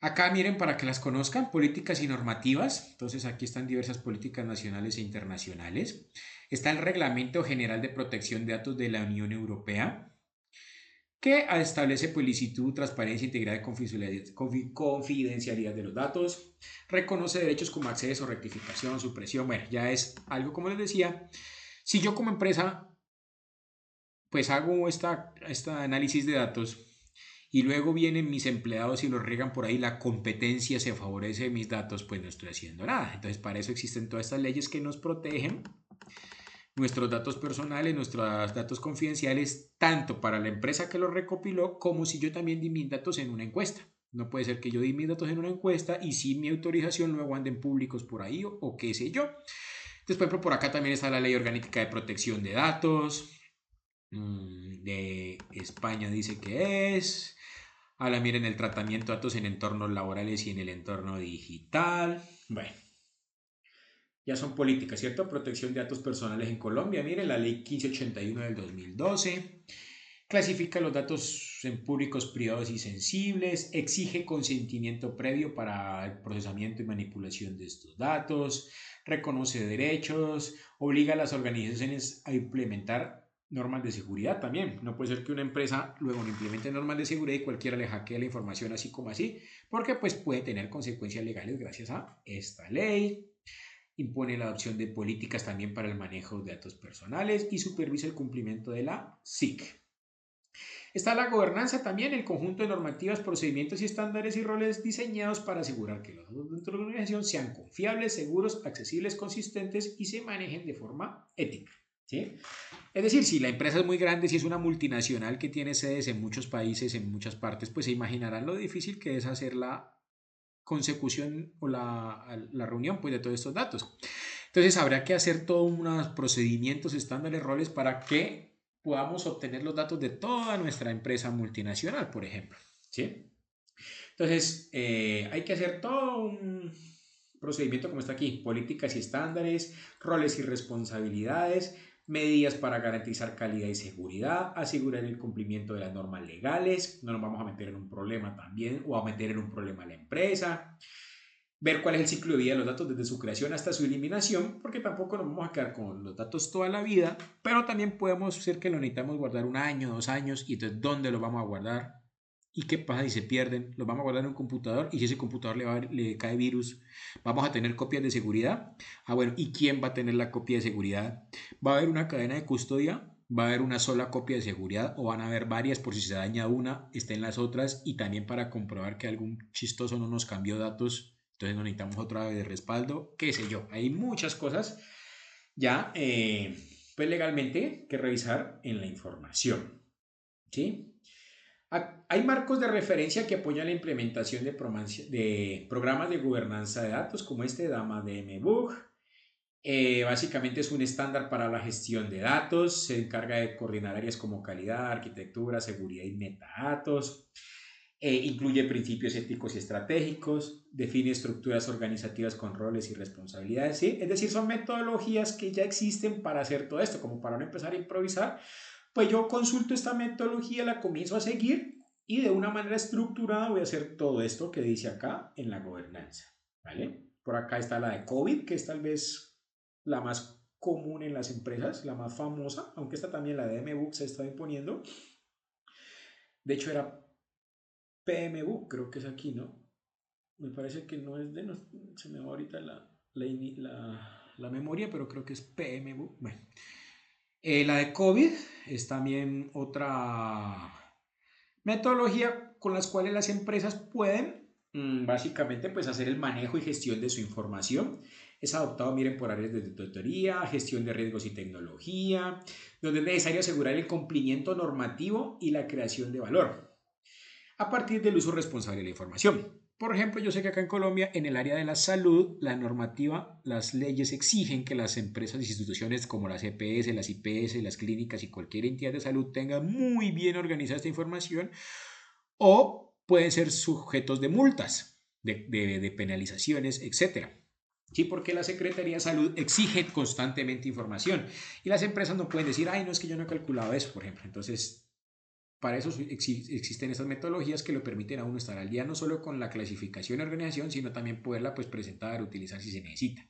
Acá miren para que las conozcan, políticas y normativas. Entonces aquí están diversas políticas nacionales e internacionales. Está el Reglamento General de Protección de Datos de la Unión Europea, que establece pues, licitud, transparencia, integridad y confidencialidad de los datos. Reconoce derechos como acceso, rectificación, supresión. Bueno, ya es algo como les decía. Si yo como empresa pues hago este análisis de datos y luego vienen mis empleados y los riegan por ahí, la competencia se favorece de mis datos, pues no estoy haciendo nada. Entonces para eso existen todas estas leyes que nos protegen nuestros datos personales, nuestros datos confidenciales, tanto para la empresa que los recopiló como si yo también di mis datos en una encuesta. No puede ser que yo di mis datos en una encuesta y sin mi autorización luego anden públicos por ahí o qué sé yo. Entonces, por ejemplo, por acá también está la Ley Orgánica de Protección de Datos. De España dice que es. Ahora miren el tratamiento de datos en entornos laborales y en el entorno digital. Bueno, ya son políticas, ¿cierto? Protección de datos personales en Colombia. Miren la ley 1581 del 2012. Clasifica los datos en públicos, privados y sensibles. Exige consentimiento previo para el procesamiento y manipulación de estos datos. Reconoce derechos. Obliga a las organizaciones a implementar normas de seguridad también. No puede ser que una empresa luego no implemente normas de seguridad y cualquiera le hackee la información así como así, porque pues puede tener consecuencias legales gracias a esta ley. Impone la adopción de políticas también para el manejo de datos personales y supervisa el cumplimiento de la SIC. Está la gobernanza también, el conjunto de normativas, procedimientos y estándares y roles diseñados para asegurar que los datos dentro de la organización sean confiables, seguros, accesibles, consistentes y se manejen de forma ética. ¿Sí? Es decir, si la empresa es muy grande, si es una multinacional que tiene sedes en muchos países, en muchas partes, pues se imaginarán lo difícil que es hacer la consecución o la reunión pues, de todos estos datos. Entonces habrá que hacer todos unos procedimientos, estándares, roles para que podamos obtener los datos de toda nuestra empresa multinacional, por ejemplo. ¿Sí? Entonces hay que hacer todo un procedimiento como está aquí, políticas y estándares, roles y responsabilidades, medidas para garantizar calidad y seguridad, asegurar el cumplimiento de las normas legales, no nos vamos a meter en un problema también o a meter en un problema a la empresa, ver cuál es el ciclo de vida de los datos desde su creación hasta su eliminación, porque tampoco nos vamos a quedar con los datos toda la vida, pero también podemos ser que lo necesitamos guardar 1 año, 2 años, y entonces ¿dónde lo vamos a guardar? ¿Y qué pasa si se pierden? ¿Los vamos a guardar en un computador? ¿Y si ese computador le cae virus? ¿Vamos a tener copias de seguridad? Bueno, ¿y quién va a tener la copia de seguridad? ¿Va a haber una cadena de custodia? ¿Va a haber una sola copia de seguridad? ¿O van a haber varias por si se daña una, estén las otras? Y también para comprobar que algún chistoso no nos cambió datos, entonces no necesitamos otra vez de respaldo, qué sé yo. Hay muchas cosas ya, pues legalmente que revisar en la información. ¿Sí? Hay marcos de referencia que apoyan la implementación de programas de gobernanza de datos como este DAMA DMBOK. Básicamente es un estándar para la gestión de datos, se encarga de coordinar áreas como calidad, arquitectura, seguridad y metadatos. Incluye principios éticos y estratégicos, define estructuras organizativas con roles y responsabilidades, ¿sí? Es decir, son metodologías que ya existen para hacer todo esto, como para no empezar a improvisar. Pues yo consulto esta metodología, la comienzo a seguir y de una manera estructurada voy a hacer todo esto que dice acá en la gobernanza, ¿vale? Por acá está la de COVID, que es tal vez la más común en las empresas, la más famosa, aunque esta también, la de MBOK, se está imponiendo. De hecho, era PMBOK, creo que es aquí, ¿no? Me parece que no es de... No, se me va ahorita la memoria, pero creo que es PMBOK. Bueno. La de COVID es también otra metodología con las cuales las empresas pueden básicamente pues hacer el manejo y gestión de su información. Es adoptado, miren, por áreas de tutoría, gestión de riesgos y tecnología, donde es necesario asegurar el cumplimiento normativo y la creación de valor a partir del uso responsable de la información. Por ejemplo, yo sé que acá en Colombia, en el área de la salud, la normativa, las leyes exigen que las empresas y instituciones como las EPS, las IPS, las clínicas y cualquier entidad de salud tengan muy bien organizada esta información o pueden ser sujetos de multas, de penalizaciones, etc. Sí, porque la Secretaría de Salud exige constantemente información y las empresas no pueden decir, ay, no, es que yo no he calculado eso, por ejemplo. Entonces, para eso existen estas metodologías que lo permiten a uno estar al día no solo con la clasificación y organización, sino también poderla pues presentar, utilizar si se necesita.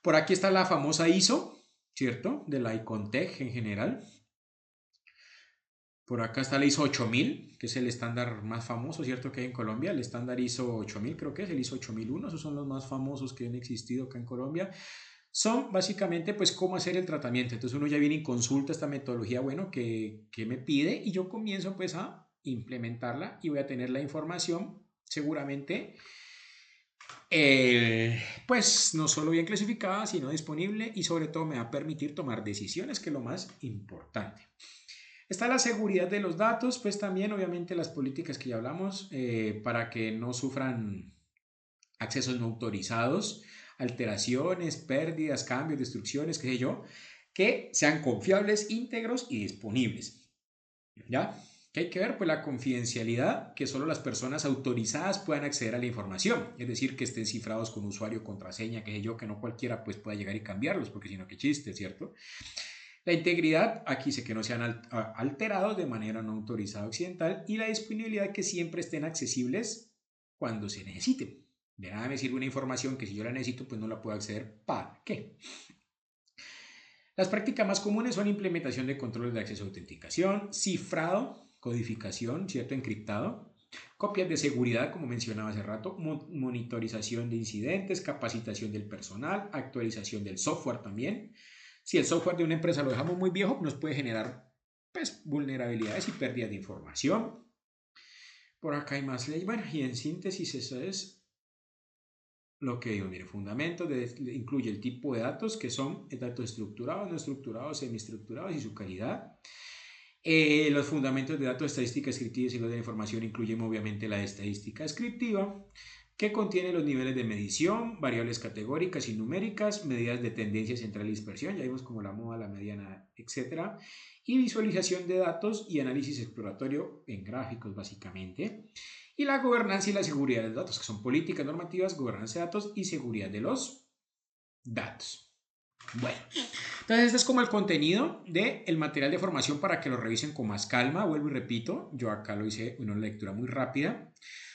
Por aquí está la famosa ISO, ¿cierto? De la ICONTEC en general. Por acá está la ISO 8000, que es el estándar más famoso, ¿cierto? Que hay en Colombia. El estándar ISO 8000 creo que es, el ISO 8001, esos son los más famosos que han existido acá en Colombia. Son básicamente pues cómo hacer el tratamiento. Entonces uno ya viene y consulta esta metodología, bueno, que me pide y yo comienzo pues a implementarla y voy a tener la información seguramente pues no solo bien clasificada, sino disponible y sobre todo me va a permitir tomar decisiones, que es lo más importante. Está la seguridad de los datos, pues también obviamente las políticas que ya hablamos para que no sufran accesos no autorizados, alteraciones, pérdidas, cambios, destrucciones, qué sé yo, que sean confiables, íntegros y disponibles. ¿Ya? ¿Qué hay que ver? Pues la confidencialidad, que solo las personas autorizadas puedan acceder a la información, es decir, que estén cifrados con usuario, contraseña, qué sé yo, que no cualquiera pues pueda llegar y cambiarlos, porque si no, qué chiste, ¿cierto? La integridad, aquí dice que no sean alterados de manera no autorizada occidental y la disponibilidad, que siempre estén accesibles cuando se necesiten. De nada me sirve una información que si yo la necesito, pues no la puedo acceder. ¿Para qué? Las prácticas más comunes son implementación de controles de acceso a autenticación, cifrado, codificación, ¿cierto? Encriptado, copias de seguridad, como mencionaba hace rato, monitorización de incidentes, capacitación del personal, actualización del software también. Si el software de una empresa lo dejamos muy viejo, nos puede generar pues, vulnerabilidades y pérdidas de información. Por acá hay más ley. Bueno, y en síntesis eso es lo que digo, mire, fundamentos incluye el tipo de datos, que son datos estructurados, no estructurados, semiestructurados y su calidad. Los fundamentos de datos, estadística descriptiva y ciclos de la información incluyen obviamente la estadística descriptiva, que contiene los niveles de medición, variables categóricas y numéricas, medidas de tendencia central y dispersión, ya vimos como la moda, la mediana, etc. Y visualización de datos y análisis exploratorio en gráficos, básicamente. Y la gobernanza y la seguridad de los datos, que son políticas normativas, gobernanza de datos y seguridad de los datos. Bueno, entonces este es como el contenido del material de formación para que lo revisen con más calma. Vuelvo y repito, yo acá lo hice una lectura muy rápida.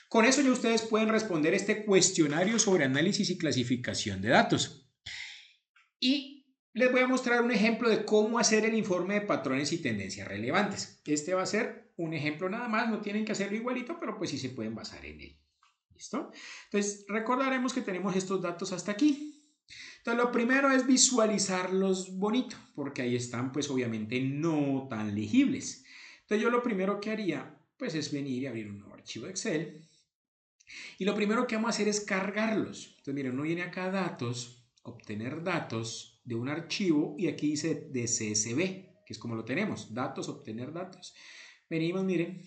Con eso ya ustedes pueden responder este cuestionario sobre análisis y clasificación de datos. Y les voy a mostrar un ejemplo de cómo hacer el informe de patrones y tendencias relevantes. Este va a ser un ejemplo nada más, no tienen que hacerlo igualito, pero pues sí se pueden basar en él. ¿Listo? Entonces recordaremos que tenemos estos datos hasta aquí. Entonces lo primero es visualizarlos bonito, porque ahí están pues obviamente no tan legibles. Entonces yo lo primero que haría pues es venir y abrir un nuevo archivo de Excel. Y lo primero que vamos a hacer es cargarlos. Entonces miren, uno viene acá a datos, obtener datos de un archivo y aquí dice de CSV, que es como lo tenemos, datos, obtener datos. Venimos, miren,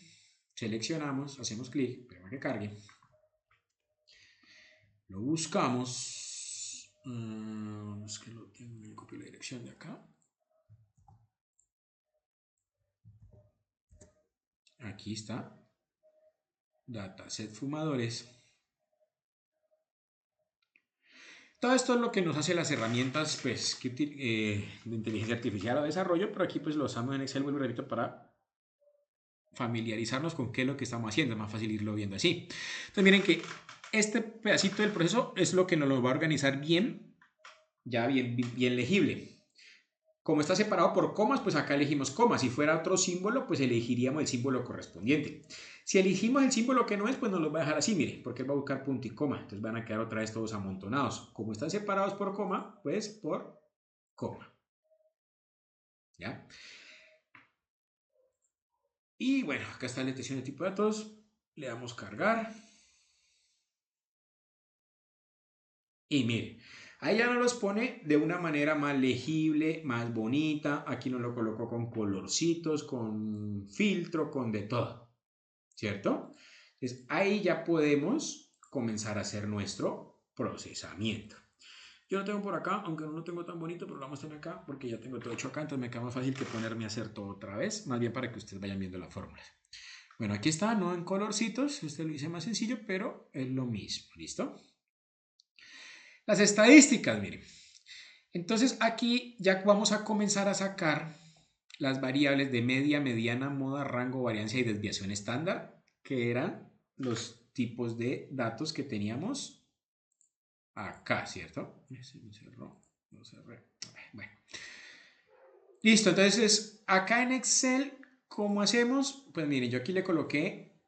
seleccionamos, hacemos clic, espera que cargue, lo buscamos, es que lo tengo, me copio la dirección de acá, aquí está, dataset fumadores. Todo esto es lo que nos hace las herramientas pues, de inteligencia artificial o desarrollo, pero aquí pues lo usamos en Excel, vuelvo y repito, para familiarizarnos con qué es lo que estamos haciendo, es más fácil irlo viendo así. Entonces miren que este pedacito del proceso es lo que nos lo va a organizar bien, ya bien legible. Como está separado por comas, pues acá elegimos comas. Si fuera otro símbolo, pues elegiríamos el símbolo correspondiente. Si elegimos el símbolo que no es, pues nos lo va a dejar así, mire, porque él va a buscar punto y coma. Entonces van a quedar otra vez todos amontonados. Como están separados por coma, pues por coma. ¿Ya? Y bueno, acá está la detección de tipo de datos. Le damos cargar. Y mire, ahí ya nos los pone de una manera más legible, más bonita. Aquí nos lo colocó con colorcitos, con filtro, con de todo. ¿Cierto? Entonces ahí ya podemos comenzar a hacer nuestro procesamiento. Yo lo tengo por acá, aunque no lo tengo tan bonito, pero lo vamos a tener acá porque ya tengo todo hecho acá, entonces me queda más fácil que ponerme a hacer todo otra vez, más bien para que ustedes vayan viendo la fórmula. Bueno, aquí está, no en colorcitos, este lo hice más sencillo, pero es lo mismo, ¿listo? Las estadísticas, miren. Entonces aquí ya vamos a comenzar a sacar las variables de media, mediana, moda, rango, variancia y desviación estándar, que eran los tipos de datos que teníamos acá, ¿cierto? Se me cerró, lo cerré. Bueno. Listo, entonces acá en Excel, ¿cómo hacemos? Pues miren, yo aquí le coloqué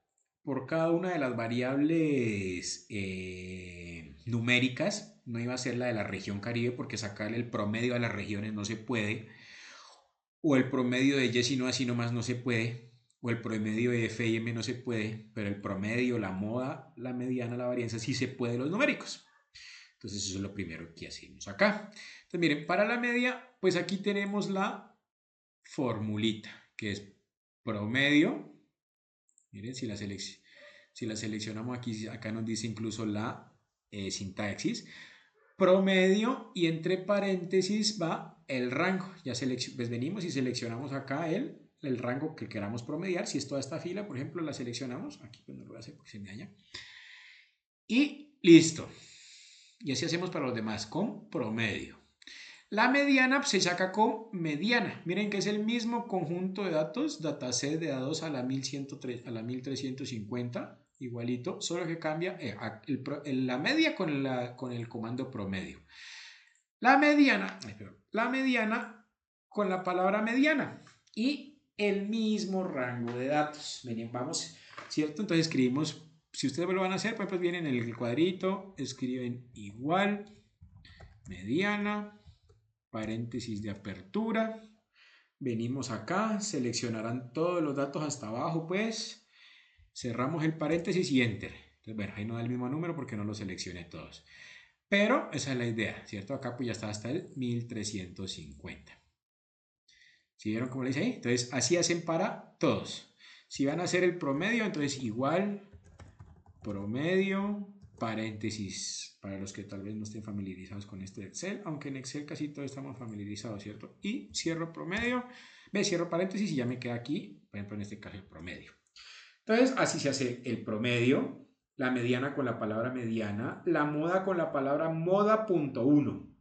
por cada una de las variables numéricas, no iba a ser la de la región Caribe porque sacarle el promedio a las regiones no se puede, o el promedio de Y si no así nomás no se puede, o el promedio de F y M no se puede, pero el promedio, la moda, la mediana, la varianza sí se puede los numéricos. Entonces eso es lo primero que hacemos acá. Entonces miren, para la media, pues aquí tenemos la formulita, que es promedio. Miren, si la seleccionamos aquí, acá nos dice incluso la sintaxis. Promedio y entre paréntesis va el rango. Ya pues venimos y seleccionamos acá el rango que queramos promediar. Si es toda esta fila, por ejemplo, la seleccionamos. Aquí pues no lo voy a hacer porque se me daña. Y listo. Y así hacemos para los demás con promedio. La mediana se saca con mediana. Miren que es el mismo conjunto de datos, dataset de datos a la 1103, a la 1350, igualito, solo que cambia la media con el comando promedio. La mediana con la palabra mediana y el mismo rango de datos. Miren, vamos, ¿cierto? Entonces escribimos, si ustedes lo van a hacer, pues vienen en el cuadrito, escriben igual, mediana, paréntesis de apertura, venimos acá, seleccionarán todos los datos hasta abajo, pues, cerramos el paréntesis y enter. Entonces, bueno, ahí no da el mismo número porque no lo seleccioné todos. Pero esa es la idea, ¿cierto? Acá pues ya está hasta el 1350. ¿Sí vieron cómo le hice ahí? Entonces, así hacen para todos. Si van a hacer el promedio, entonces igual, promedio, paréntesis, para los que tal vez no estén familiarizados con este Excel, aunque en Excel casi todos estamos familiarizados, ¿cierto? Y cierro promedio, cierro paréntesis y ya me queda aquí, por ejemplo, en este caso el promedio. Entonces, así se hace el promedio, la mediana con la palabra mediana, la moda con la palabra moda.1,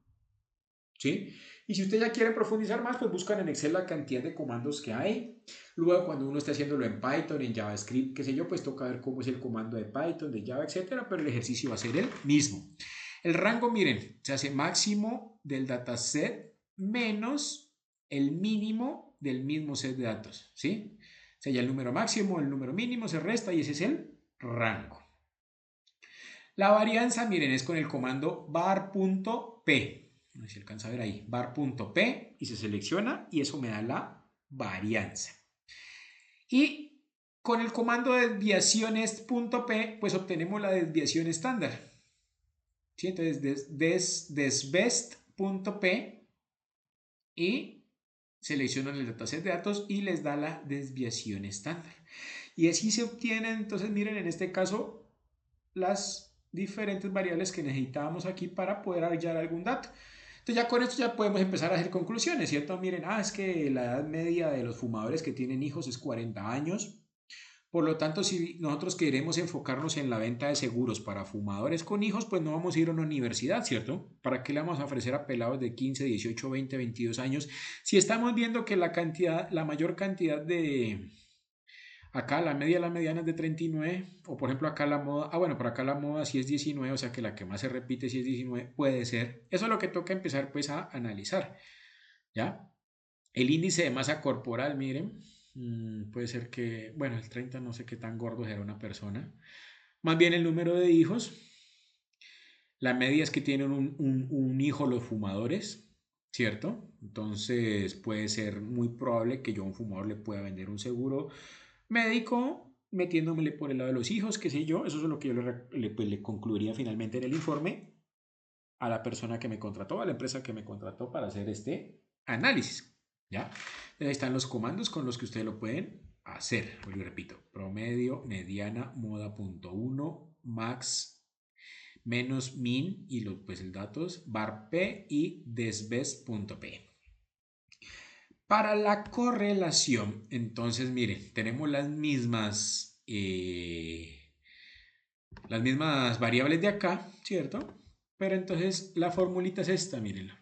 ¿sí? Y si ustedes ya quieren profundizar más, pues buscan en Excel la cantidad de comandos que hay. Luego, cuando uno esté haciéndolo en Python, en JavaScript, qué sé yo, pues toca ver cómo es el comando de Python, de Java, etcétera, pero el ejercicio va a ser el mismo. El rango, miren, se hace máximo del dataset menos el mínimo del mismo set de datos, ¿sí? O sea, ya el número máximo, el número mínimo se resta y ese es el rango. La varianza, miren, es con el comando var.p. No sé si alcanza a ver ahí, var.p y se selecciona y eso me da la varianza. Y con el comando de desviaciones.p, pues obtenemos la desviación estándar. ¿Sí? Entonces, desbest.p y seleccionan el dataset de datos y les da la desviación estándar. Y así se obtienen, entonces miren, en este caso, las diferentes variables que necesitábamos aquí para poder hallar algún dato. Entonces ya con esto ya podemos empezar a hacer conclusiones, ¿cierto? Miren, es que la edad media de los fumadores que tienen hijos es 40 años. Por lo tanto, si nosotros queremos enfocarnos en la venta de seguros para fumadores con hijos, pues no vamos a ir a una universidad, ¿cierto? ¿Para qué le vamos a ofrecer a pelados de 15, 18, 20, 22 años? Si estamos viendo que la mayor cantidad de, acá la media, la mediana es de 39, o por ejemplo acá la moda, bueno, por acá la moda sí es 19, o sea que la que más se repite sí es 19, puede ser. Eso es lo que toca empezar pues a analizar, ¿ya? El índice de masa corporal, miren, puede ser que, bueno, el 30 no sé qué tan gordo será una persona. Más bien el número de hijos. La media es que tienen un hijo los fumadores, ¿cierto? Entonces puede ser muy probable que yo a un fumador le pueda vender un seguro médico metiéndomele por el lado de los hijos, qué sé yo. Eso es lo que yo pues, le concluiría finalmente en el informe a la persona que me contrató, a la empresa que me contrató para hacer este análisis. ¿Ya? Ahí están los comandos con los que ustedes lo pueden hacer. Yo repito, promedio, mediana, moda punto uno, max, menos, min y pues el datos, bar p y desbest.p. Para la correlación, entonces miren, tenemos las mismas variables de acá, ¿cierto? Pero entonces la formulita es esta, mírenla.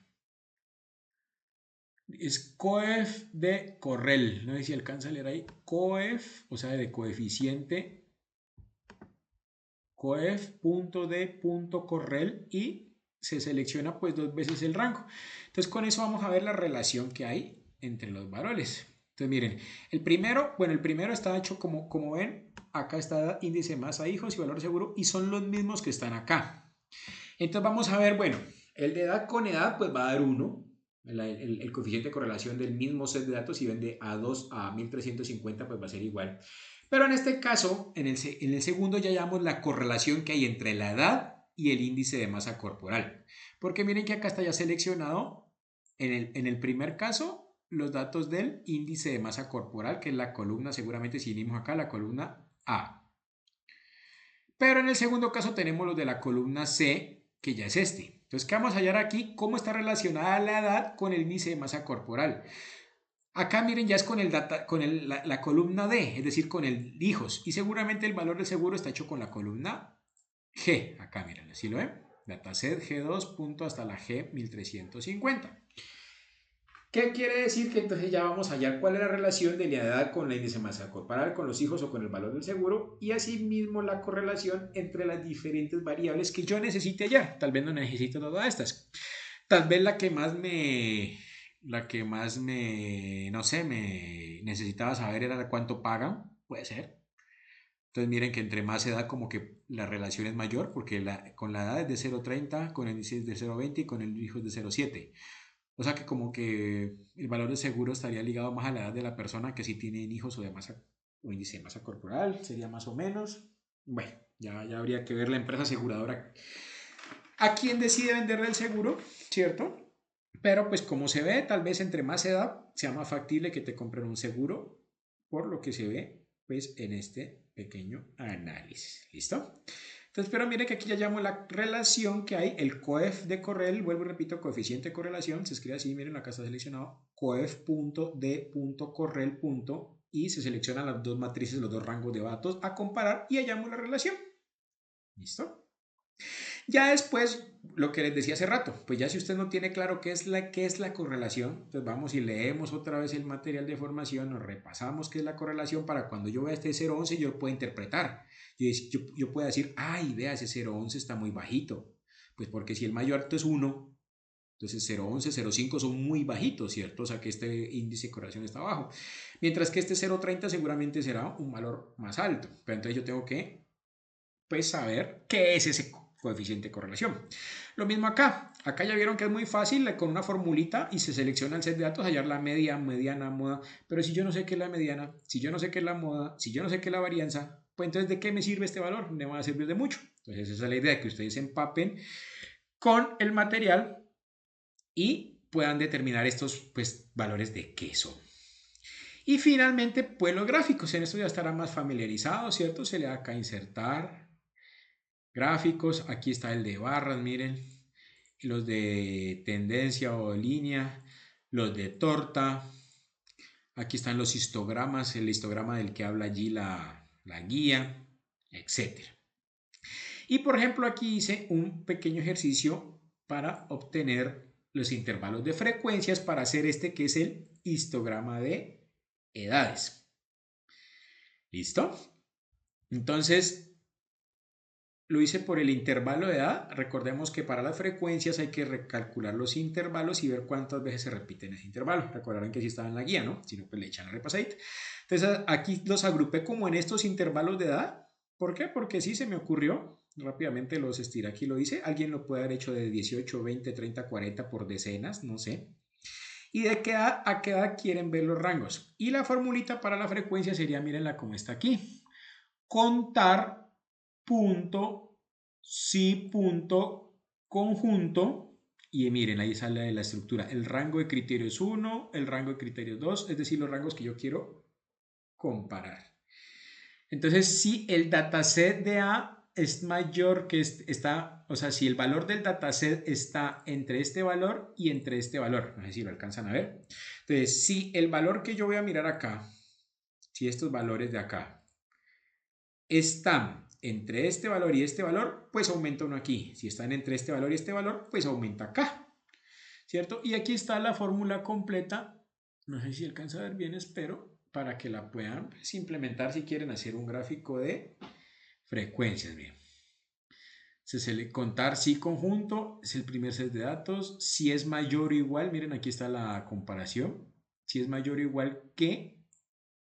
Es coef de correl, no sé si alcanza a leer ahí, coef, o sea, de coeficiente, coef.d.correl y se selecciona pues 2 veces el rango. Entonces con eso vamos a ver la relación que hay entre los valores. Entonces miren, el primero está hecho como ven, acá está índice de masa hijos y valor seguro y son los mismos que están acá. Entonces vamos a ver, bueno, el de edad con edad pues va a dar 1. El coeficiente de correlación del mismo set de datos, si ven de A2 a 1350, pues va a ser igual. Pero en este caso, en el segundo ya llamamos la correlación que hay entre la edad y el índice de masa corporal. Porque miren que acá está ya seleccionado, en el primer caso, los datos del índice de masa corporal, que es la columna, seguramente si vinimos acá, la columna A. Pero en el segundo caso tenemos los de la columna C, que ya es este. Entonces, ¿qué vamos a hallar aquí? ¿Cómo está relacionada la edad con el índice de masa corporal? Acá miren, ya es con la columna D, es decir, con el hijos. Y seguramente el valor del seguro está hecho con la columna G. Acá miren, así lo ven. Dataset G2 punto hasta la G 1350. ¿Qué quiere decir? Que entonces ya vamos a hallar cuál es la relación de la edad con la índice de masa corporal, con los hijos o con el valor del seguro y asimismo la correlación entre las diferentes variables que yo necesite hallar. Tal vez no necesito todas estas. Tal vez no sé, me necesitaba saber era cuánto pagan, puede ser. Entonces miren que entre más edad como que la relación es mayor porque con la edad es de 0,30, con el índice es de 0,20 y con el hijo es de 0,7. O sea que como que el valor de seguro estaría ligado más a la edad de la persona que si tienen hijos o o índice de masa corporal, sería más o menos. Bueno, ya habría que ver la empresa aseguradora a quién decide venderle el seguro, ¿cierto? Pero pues como se ve, tal vez entre más edad sea más factible que te compren un seguro, por lo que se ve pues en este pequeño análisis. ¿Listo? Entonces, pero mire que aquí ya llamo la relación que hay, el coef de correl, vuelvo y repito, coeficiente de correlación, se escribe así, miren, acá está seleccionado, coef.d.correl. Y se seleccionan las dos matrices, los dos rangos de datos a comparar y hallamos la relación. ¿Listo? Ya después, lo que les decía hace rato, pues ya si usted no tiene claro qué es la correlación, pues vamos y leemos otra vez el material de formación, nos repasamos qué es la correlación para cuando yo vea este 0,11 yo lo pueda interpretar. Yo pueda decir, ay, vea, ese 0,11 está muy bajito. Pues porque si el mayor alto es 1, entonces 0,11, 0,5 son muy bajitos, ¿cierto? O sea que este índice de correlación está bajo. Mientras que este 0,30 seguramente será un valor más alto. Pero entonces yo tengo que pues saber qué es ese coeficiente de correlación. Lo mismo acá. Acá ya vieron que es muy fácil con una formulita y se selecciona el set de datos, hallar la media, mediana, moda. Pero si yo no sé qué es la mediana, si yo no sé qué es la moda, si yo no sé qué es la varianza, pues entonces ¿de qué me sirve este valor? Me va a servir de mucho. Entonces esa es la idea, que ustedes se empapen con el material y puedan determinar estos pues, valores de qué son. Y finalmente, pues los gráficos. En esto ya estará más familiarizado, ¿cierto? Se le da acá insertar gráficos. Aquí está el de barras, miren. Los de tendencia o línea. Los de torta. Aquí están los histogramas, el histograma del que habla allí la guía, etc. Y por ejemplo, aquí hice un pequeño ejercicio para obtener los intervalos de frecuencias para hacer este que es el histograma de edades. ¿Listo? Entonces, lo hice por el intervalo de edad. Recordemos que para las frecuencias hay que recalcular los intervalos y ver cuántas veces se repiten ese intervalo. Recordarán que sí estaba en la guía, ¿no? Si no, pues le echan la repasadita. Entonces, aquí los agrupé como en estos intervalos de edad. ¿Por qué? Porque sí se me ocurrió. Rápidamente los estiré aquí, lo hice. Alguien lo puede haber hecho de 18, 20, 30, 40 por decenas, no sé. ¿Y de qué edad a qué edad quieren ver los rangos? Y la formulita para la frecuencia sería, mírenla como está aquí. Contar punto, sí punto, conjunto. Y miren, ahí sale la estructura. El rango de criterio es 1, el rango de criterio es 2, es decir, los rangos que yo quiero comparar. Entonces, si el dataset de A es mayor que está, o sea, si el valor del dataset está entre este valor y entre este valor, no sé si lo alcanzan a ver. Entonces, si el valor que yo voy a mirar acá, si estos valores de acá están entre este valor y este valor, pues aumenta uno aquí. Si están entre este valor y este valor, pues aumenta acá, ¿cierto? Y aquí está la fórmula completa. No sé si alcanza a ver bien, espero, para que la puedan implementar si quieren hacer un gráfico de frecuencias. Bien. Contar sí conjunto es el primer set de datos. Si es mayor o igual, miren, aquí está la comparación. Si es mayor o igual que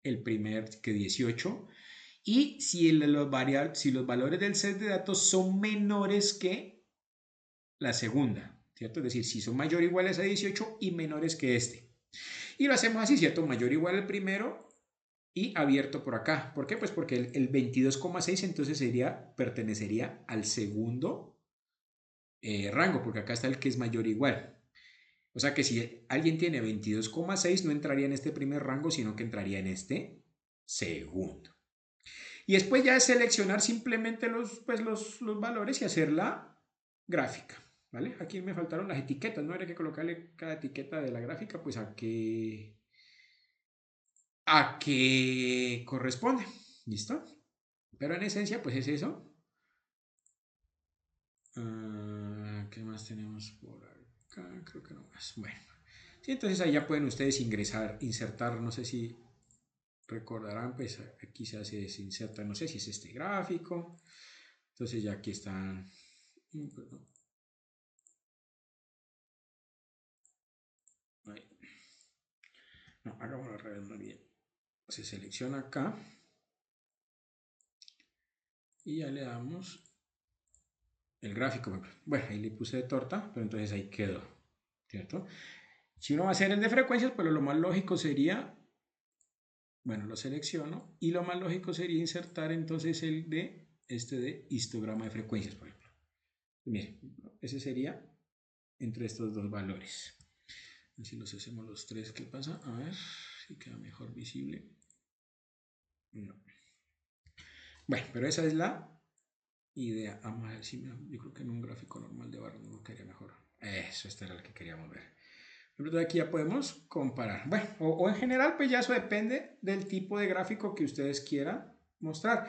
el primer, que 18. Y si los valores del set de datos son menores que la segunda, ¿cierto? Es decir, si son mayor o iguales a 18 y menores que este. Y lo hacemos así, ¿cierto? Mayor o igual al primero y abierto por acá. ¿Por qué? Pues porque el 22,6 entonces pertenecería al segundo rango, porque acá está el que es mayor o igual. O sea que si alguien tiene 22,6 no entraría en este primer rango, sino que entraría en este segundo. Y después ya es seleccionar simplemente los valores y hacer la gráfica. ¿Vale? Aquí me faltaron las etiquetas, ¿no? Habría que colocarle cada etiqueta de la gráfica, pues a qué corresponde. ¿Listo? Pero en esencia, pues es eso. ¿Qué más tenemos por acá? Creo que no más. Bueno. Sí, entonces ahí ya pueden ustedes insertar, no sé si recordarán, pues aquí se inserta, no sé si es este gráfico. Entonces ya aquí están. Perdón. Ahí. No, hagámoslo al revés más bien. Se selecciona acá. Y ya le damos el gráfico. Bueno, ahí le puse de torta, pero entonces ahí quedó. ¿Cierto? Si uno va a hacer el de frecuencias, pues lo más lógico sería, bueno, lo selecciono. Y lo más lógico sería insertar entonces el de histograma de frecuencias, por ejemplo. Miren, ese sería entre estos dos valores. Si los hacemos los tres, ¿qué pasa? A ver si queda mejor visible. No. Bueno, pero esa es la idea. Vamos a ver si yo creo que en un gráfico normal de barras nos quedaría mejor. Eso, este era el que queríamos ver. Entonces aquí ya podemos comparar. Bueno, o en general, pues ya eso depende del tipo de gráfico que ustedes quieran mostrar.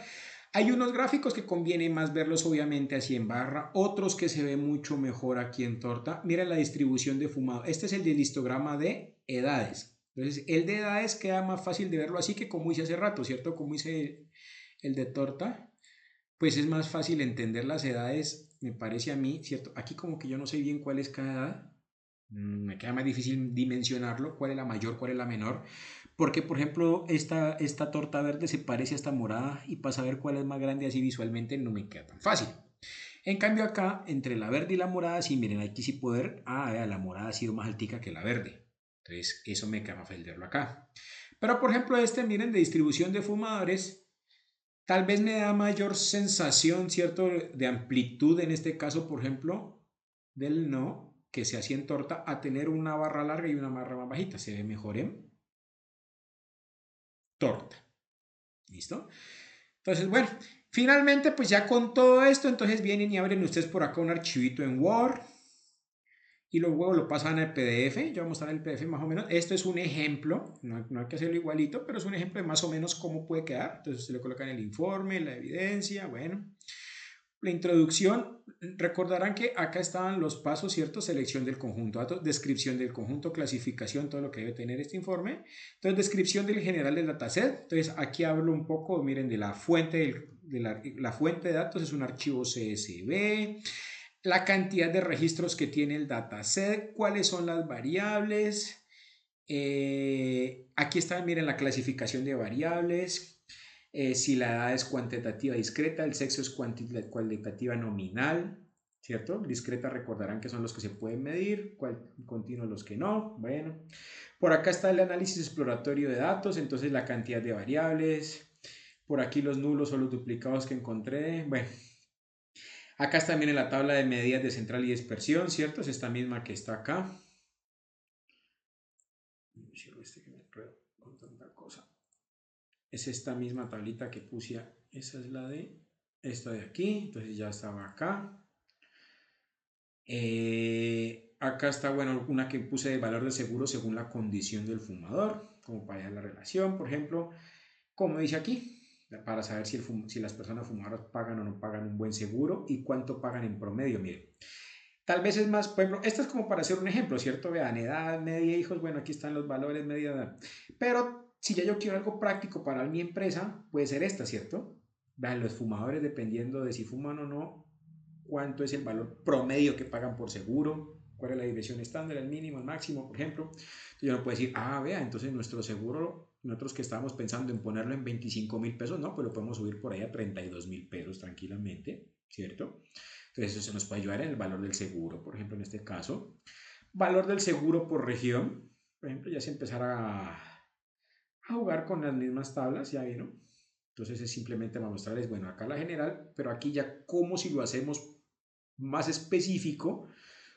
Hay unos gráficos que conviene más verlos obviamente así en barra, otros que se ve mucho mejor aquí en torta. Miren la distribución de fumado. Este es el del histograma de edades. Entonces, el de edades queda más fácil de verlo así que como hice hace rato, ¿cierto? Como hice el de torta, pues es más fácil entender las edades, me parece a mí, ¿cierto? Aquí como que yo no sé bien cuál es cada edad. Me queda más difícil dimensionarlo, cuál es la mayor, cuál es la menor. Porque, por ejemplo, esta torta verde se parece a esta morada y para saber cuál es más grande así visualmente no me queda tan fácil. En cambio acá, entre la verde y la morada, sí, miren, aquí sí poder, la morada ha sido más altica que la verde. Entonces, eso me queda más fácil verlo acá. Pero, por ejemplo, miren, de distribución de fumadores, tal vez me da mayor sensación, ¿cierto?, de amplitud, en este caso, por ejemplo, del no, que se hacía en torta, a tener una barra larga y una barra más bajita. Se ve mejor en torta. ¿Listo? Entonces, bueno, finalmente, pues ya con todo esto, entonces vienen y abren ustedes por acá un archivito en Word y luego lo pasan al PDF. Yo voy a mostrar el PDF más o menos. Esto es un ejemplo, no hay que hacerlo igualito, pero es un ejemplo de más o menos cómo puede quedar. Entonces, usted le colocan el informe, la evidencia, bueno. La introducción, recordarán que acá estaban los pasos, ¿cierto? Selección del conjunto de datos, descripción del conjunto, clasificación, todo lo que debe tener este informe. Entonces, descripción del general del dataset. Entonces, aquí hablo un poco, miren, de la fuente, la fuente de datos, es un archivo CSV. La cantidad de registros que tiene el dataset, cuáles son las variables. Aquí está, miren, la clasificación de variables. Si la edad es cuantitativa discreta, el sexo es cualitativa nominal, ¿cierto? Discreta recordarán que son los que se pueden medir, continuos los que no. Bueno, por acá está el análisis exploratorio de datos, entonces la cantidad de variables. Por aquí los nulos o los duplicados que encontré. Bueno, acá está también en la tabla de medidas de central y dispersión, ¿cierto? Es esta misma que está acá. Es esta misma tablita que puse, esa es la de esta de aquí, entonces ya estaba acá. Acá está, bueno, una que puse de valor del seguro según la condición del fumador, como para la relación, por ejemplo, como dice aquí, para saber si las personas fumadoras pagan o no pagan un buen seguro y cuánto pagan en promedio, miren. Tal vez es más, por ejemplo, esta es como para hacer un ejemplo, ¿cierto? Vean, edad, media, hijos, bueno, aquí están los valores, media edad. Pero si ya yo quiero algo práctico para mi empresa, puede ser esta, ¿cierto? Vean, los fumadores, dependiendo de si fuman o no, cuánto es el valor promedio que pagan por seguro, cuál es la diversión estándar, el mínimo, el máximo, por ejemplo. Entonces yo no puedo decir, vea, entonces nuestro seguro, nosotros que estábamos pensando en ponerlo en 25.000 pesos, no, pues lo podemos subir por ahí a 32.000 pesos tranquilamente, ¿cierto? Entonces eso nos puede ayudar en el valor del seguro, por ejemplo, en este caso. Valor del seguro por región, por ejemplo, ya se empezará a jugar con las mismas tablas, ya vieron. Entonces es simplemente para mostrarles, bueno, acá la general, pero aquí ya como si lo hacemos más específico,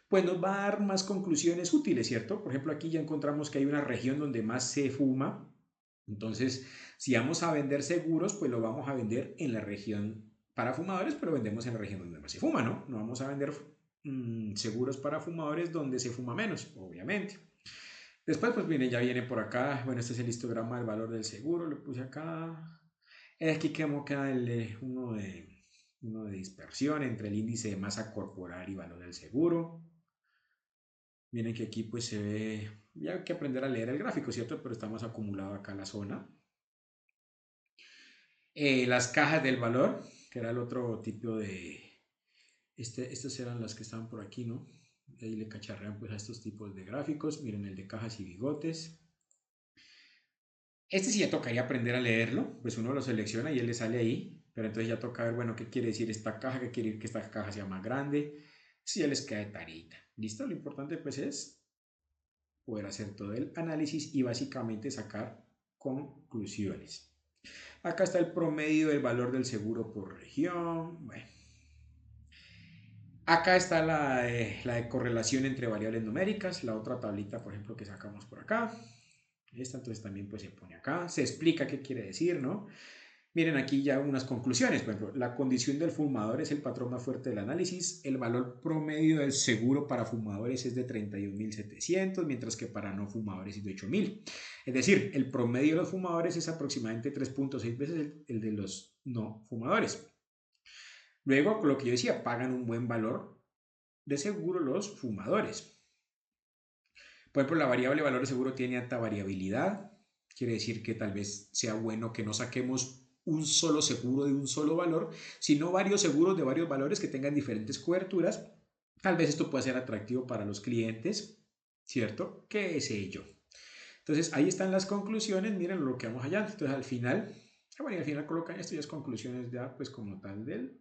pues nos va a dar más conclusiones útiles, ¿cierto? Por ejemplo, aquí ya encontramos que hay una región donde más se fuma. Entonces, si vamos a vender seguros, pues lo vamos a vender en la región para fumadores, pero vendemos en la región donde más se fuma, ¿no? No vamos a vender seguros para fumadores donde se fuma menos, obviamente. Después, pues miren, ya viene por acá, bueno, este es el histograma del valor del seguro, lo puse acá. Aquí queda uno de dispersión entre el índice de masa corporal y valor del seguro. Miren que aquí pues se ve, ya hay que aprender a leer el gráfico, ¿cierto? Pero estamos acumulado acá la zona. Las cajas del valor, que era el otro tipo de... Estas eran las que estaban por aquí, ¿no? Ahí le cacharrean pues a estos tipos de gráficos. Miren el de cajas y bigotes. Este sí ya tocaría aprender a leerlo, pues uno lo selecciona y él le sale ahí. Pero entonces ya toca ver, bueno, qué quiere decir esta caja, qué quiere decir que esta caja sea más grande. Si ya les queda de tarita. ¿Listo? Lo importante pues es poder hacer todo el análisis y básicamente sacar conclusiones. Acá está el promedio del valor del seguro por región. Bueno. Acá está la de correlación entre variables numéricas, la otra tablita, por ejemplo, que sacamos por acá. Esta entonces también pues se pone acá, se explica qué quiere decir, ¿no? Miren aquí ya unas conclusiones, por ejemplo, la condición del fumador es el patrón más fuerte del análisis, el valor promedio del seguro para fumadores es de 31.700, mientras que para no fumadores es de 8.000. Es decir, el promedio de los fumadores es aproximadamente 3.6 veces el de los no fumadores. Luego, lo que yo decía, pagan un buen valor de seguro los fumadores. Por ejemplo, la variable valor de seguro tiene alta variabilidad. Quiere decir que tal vez sea bueno que no saquemos un solo seguro de un solo valor, sino varios seguros de varios valores que tengan diferentes coberturas. Tal vez esto pueda ser atractivo para los clientes, ¿cierto? ¿Qué sé yo? Entonces, ahí están las conclusiones. Miren lo que vamos allá. Entonces, al final, bueno, y al final colocan esto ya es conclusiones ya, pues como tal del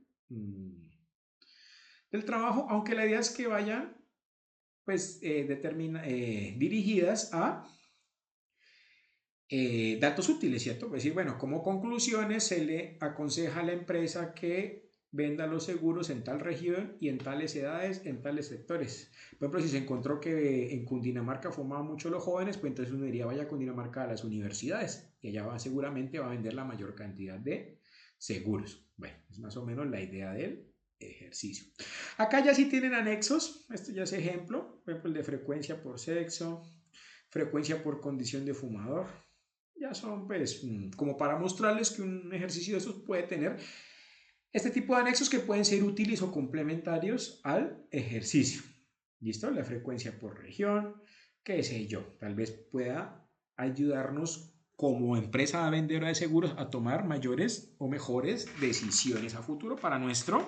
trabajo, aunque la idea es que vayan pues dirigidas a datos útiles, ¿cierto? Es decir, bueno, como conclusiones se le aconseja a la empresa que venda los seguros en tal región y en tales edades, en tales sectores. Por ejemplo, si se encontró que en Cundinamarca fumaban mucho los jóvenes, pues entonces uno diría, vaya a Cundinamarca a las universidades y y allá seguramente va a vender la mayor cantidad de seguros. Bueno, es más o menos la idea del ejercicio. Acá ya sí tienen anexos, esto ya es ejemplo, por ejemplo el de frecuencia por sexo, frecuencia por condición de fumador. Ya son pues como para mostrarles que un ejercicio de esos puede tener este tipo de anexos que pueden ser útiles o complementarios al ejercicio. ¿Listo? La frecuencia por región, qué sé yo, tal vez pueda ayudarnos como empresa vendedora de seguros a tomar mayores o mejores decisiones a futuro para nuestro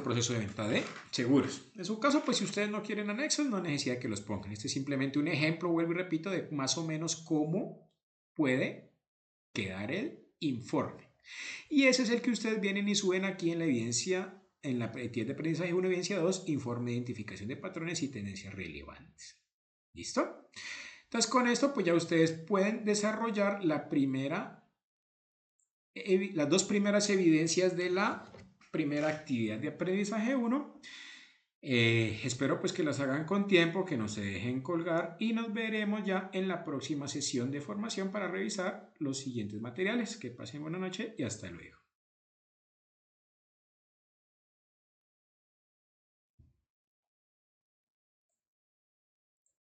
proceso de venta de seguros. En su caso, pues si ustedes no quieren anexos, no hay necesidad de que los pongan. Este es simplemente un ejemplo, vuelvo y repito, de más o menos cómo puede quedar el informe. Y ese es el que ustedes vienen y suben aquí en la evidencia, en la etiqueta de aprendizaje 1, evidencia 2, informe de identificación de patrones y tendencias relevantes. ¿Listo? Entonces con esto pues ya ustedes pueden desarrollar las dos primeras evidencias de la primera actividad de aprendizaje 1. Espero pues que las hagan con tiempo, que no se dejen colgar y nos veremos ya en la próxima sesión de formación para revisar los siguientes materiales. Que pasen buena noche y hasta luego.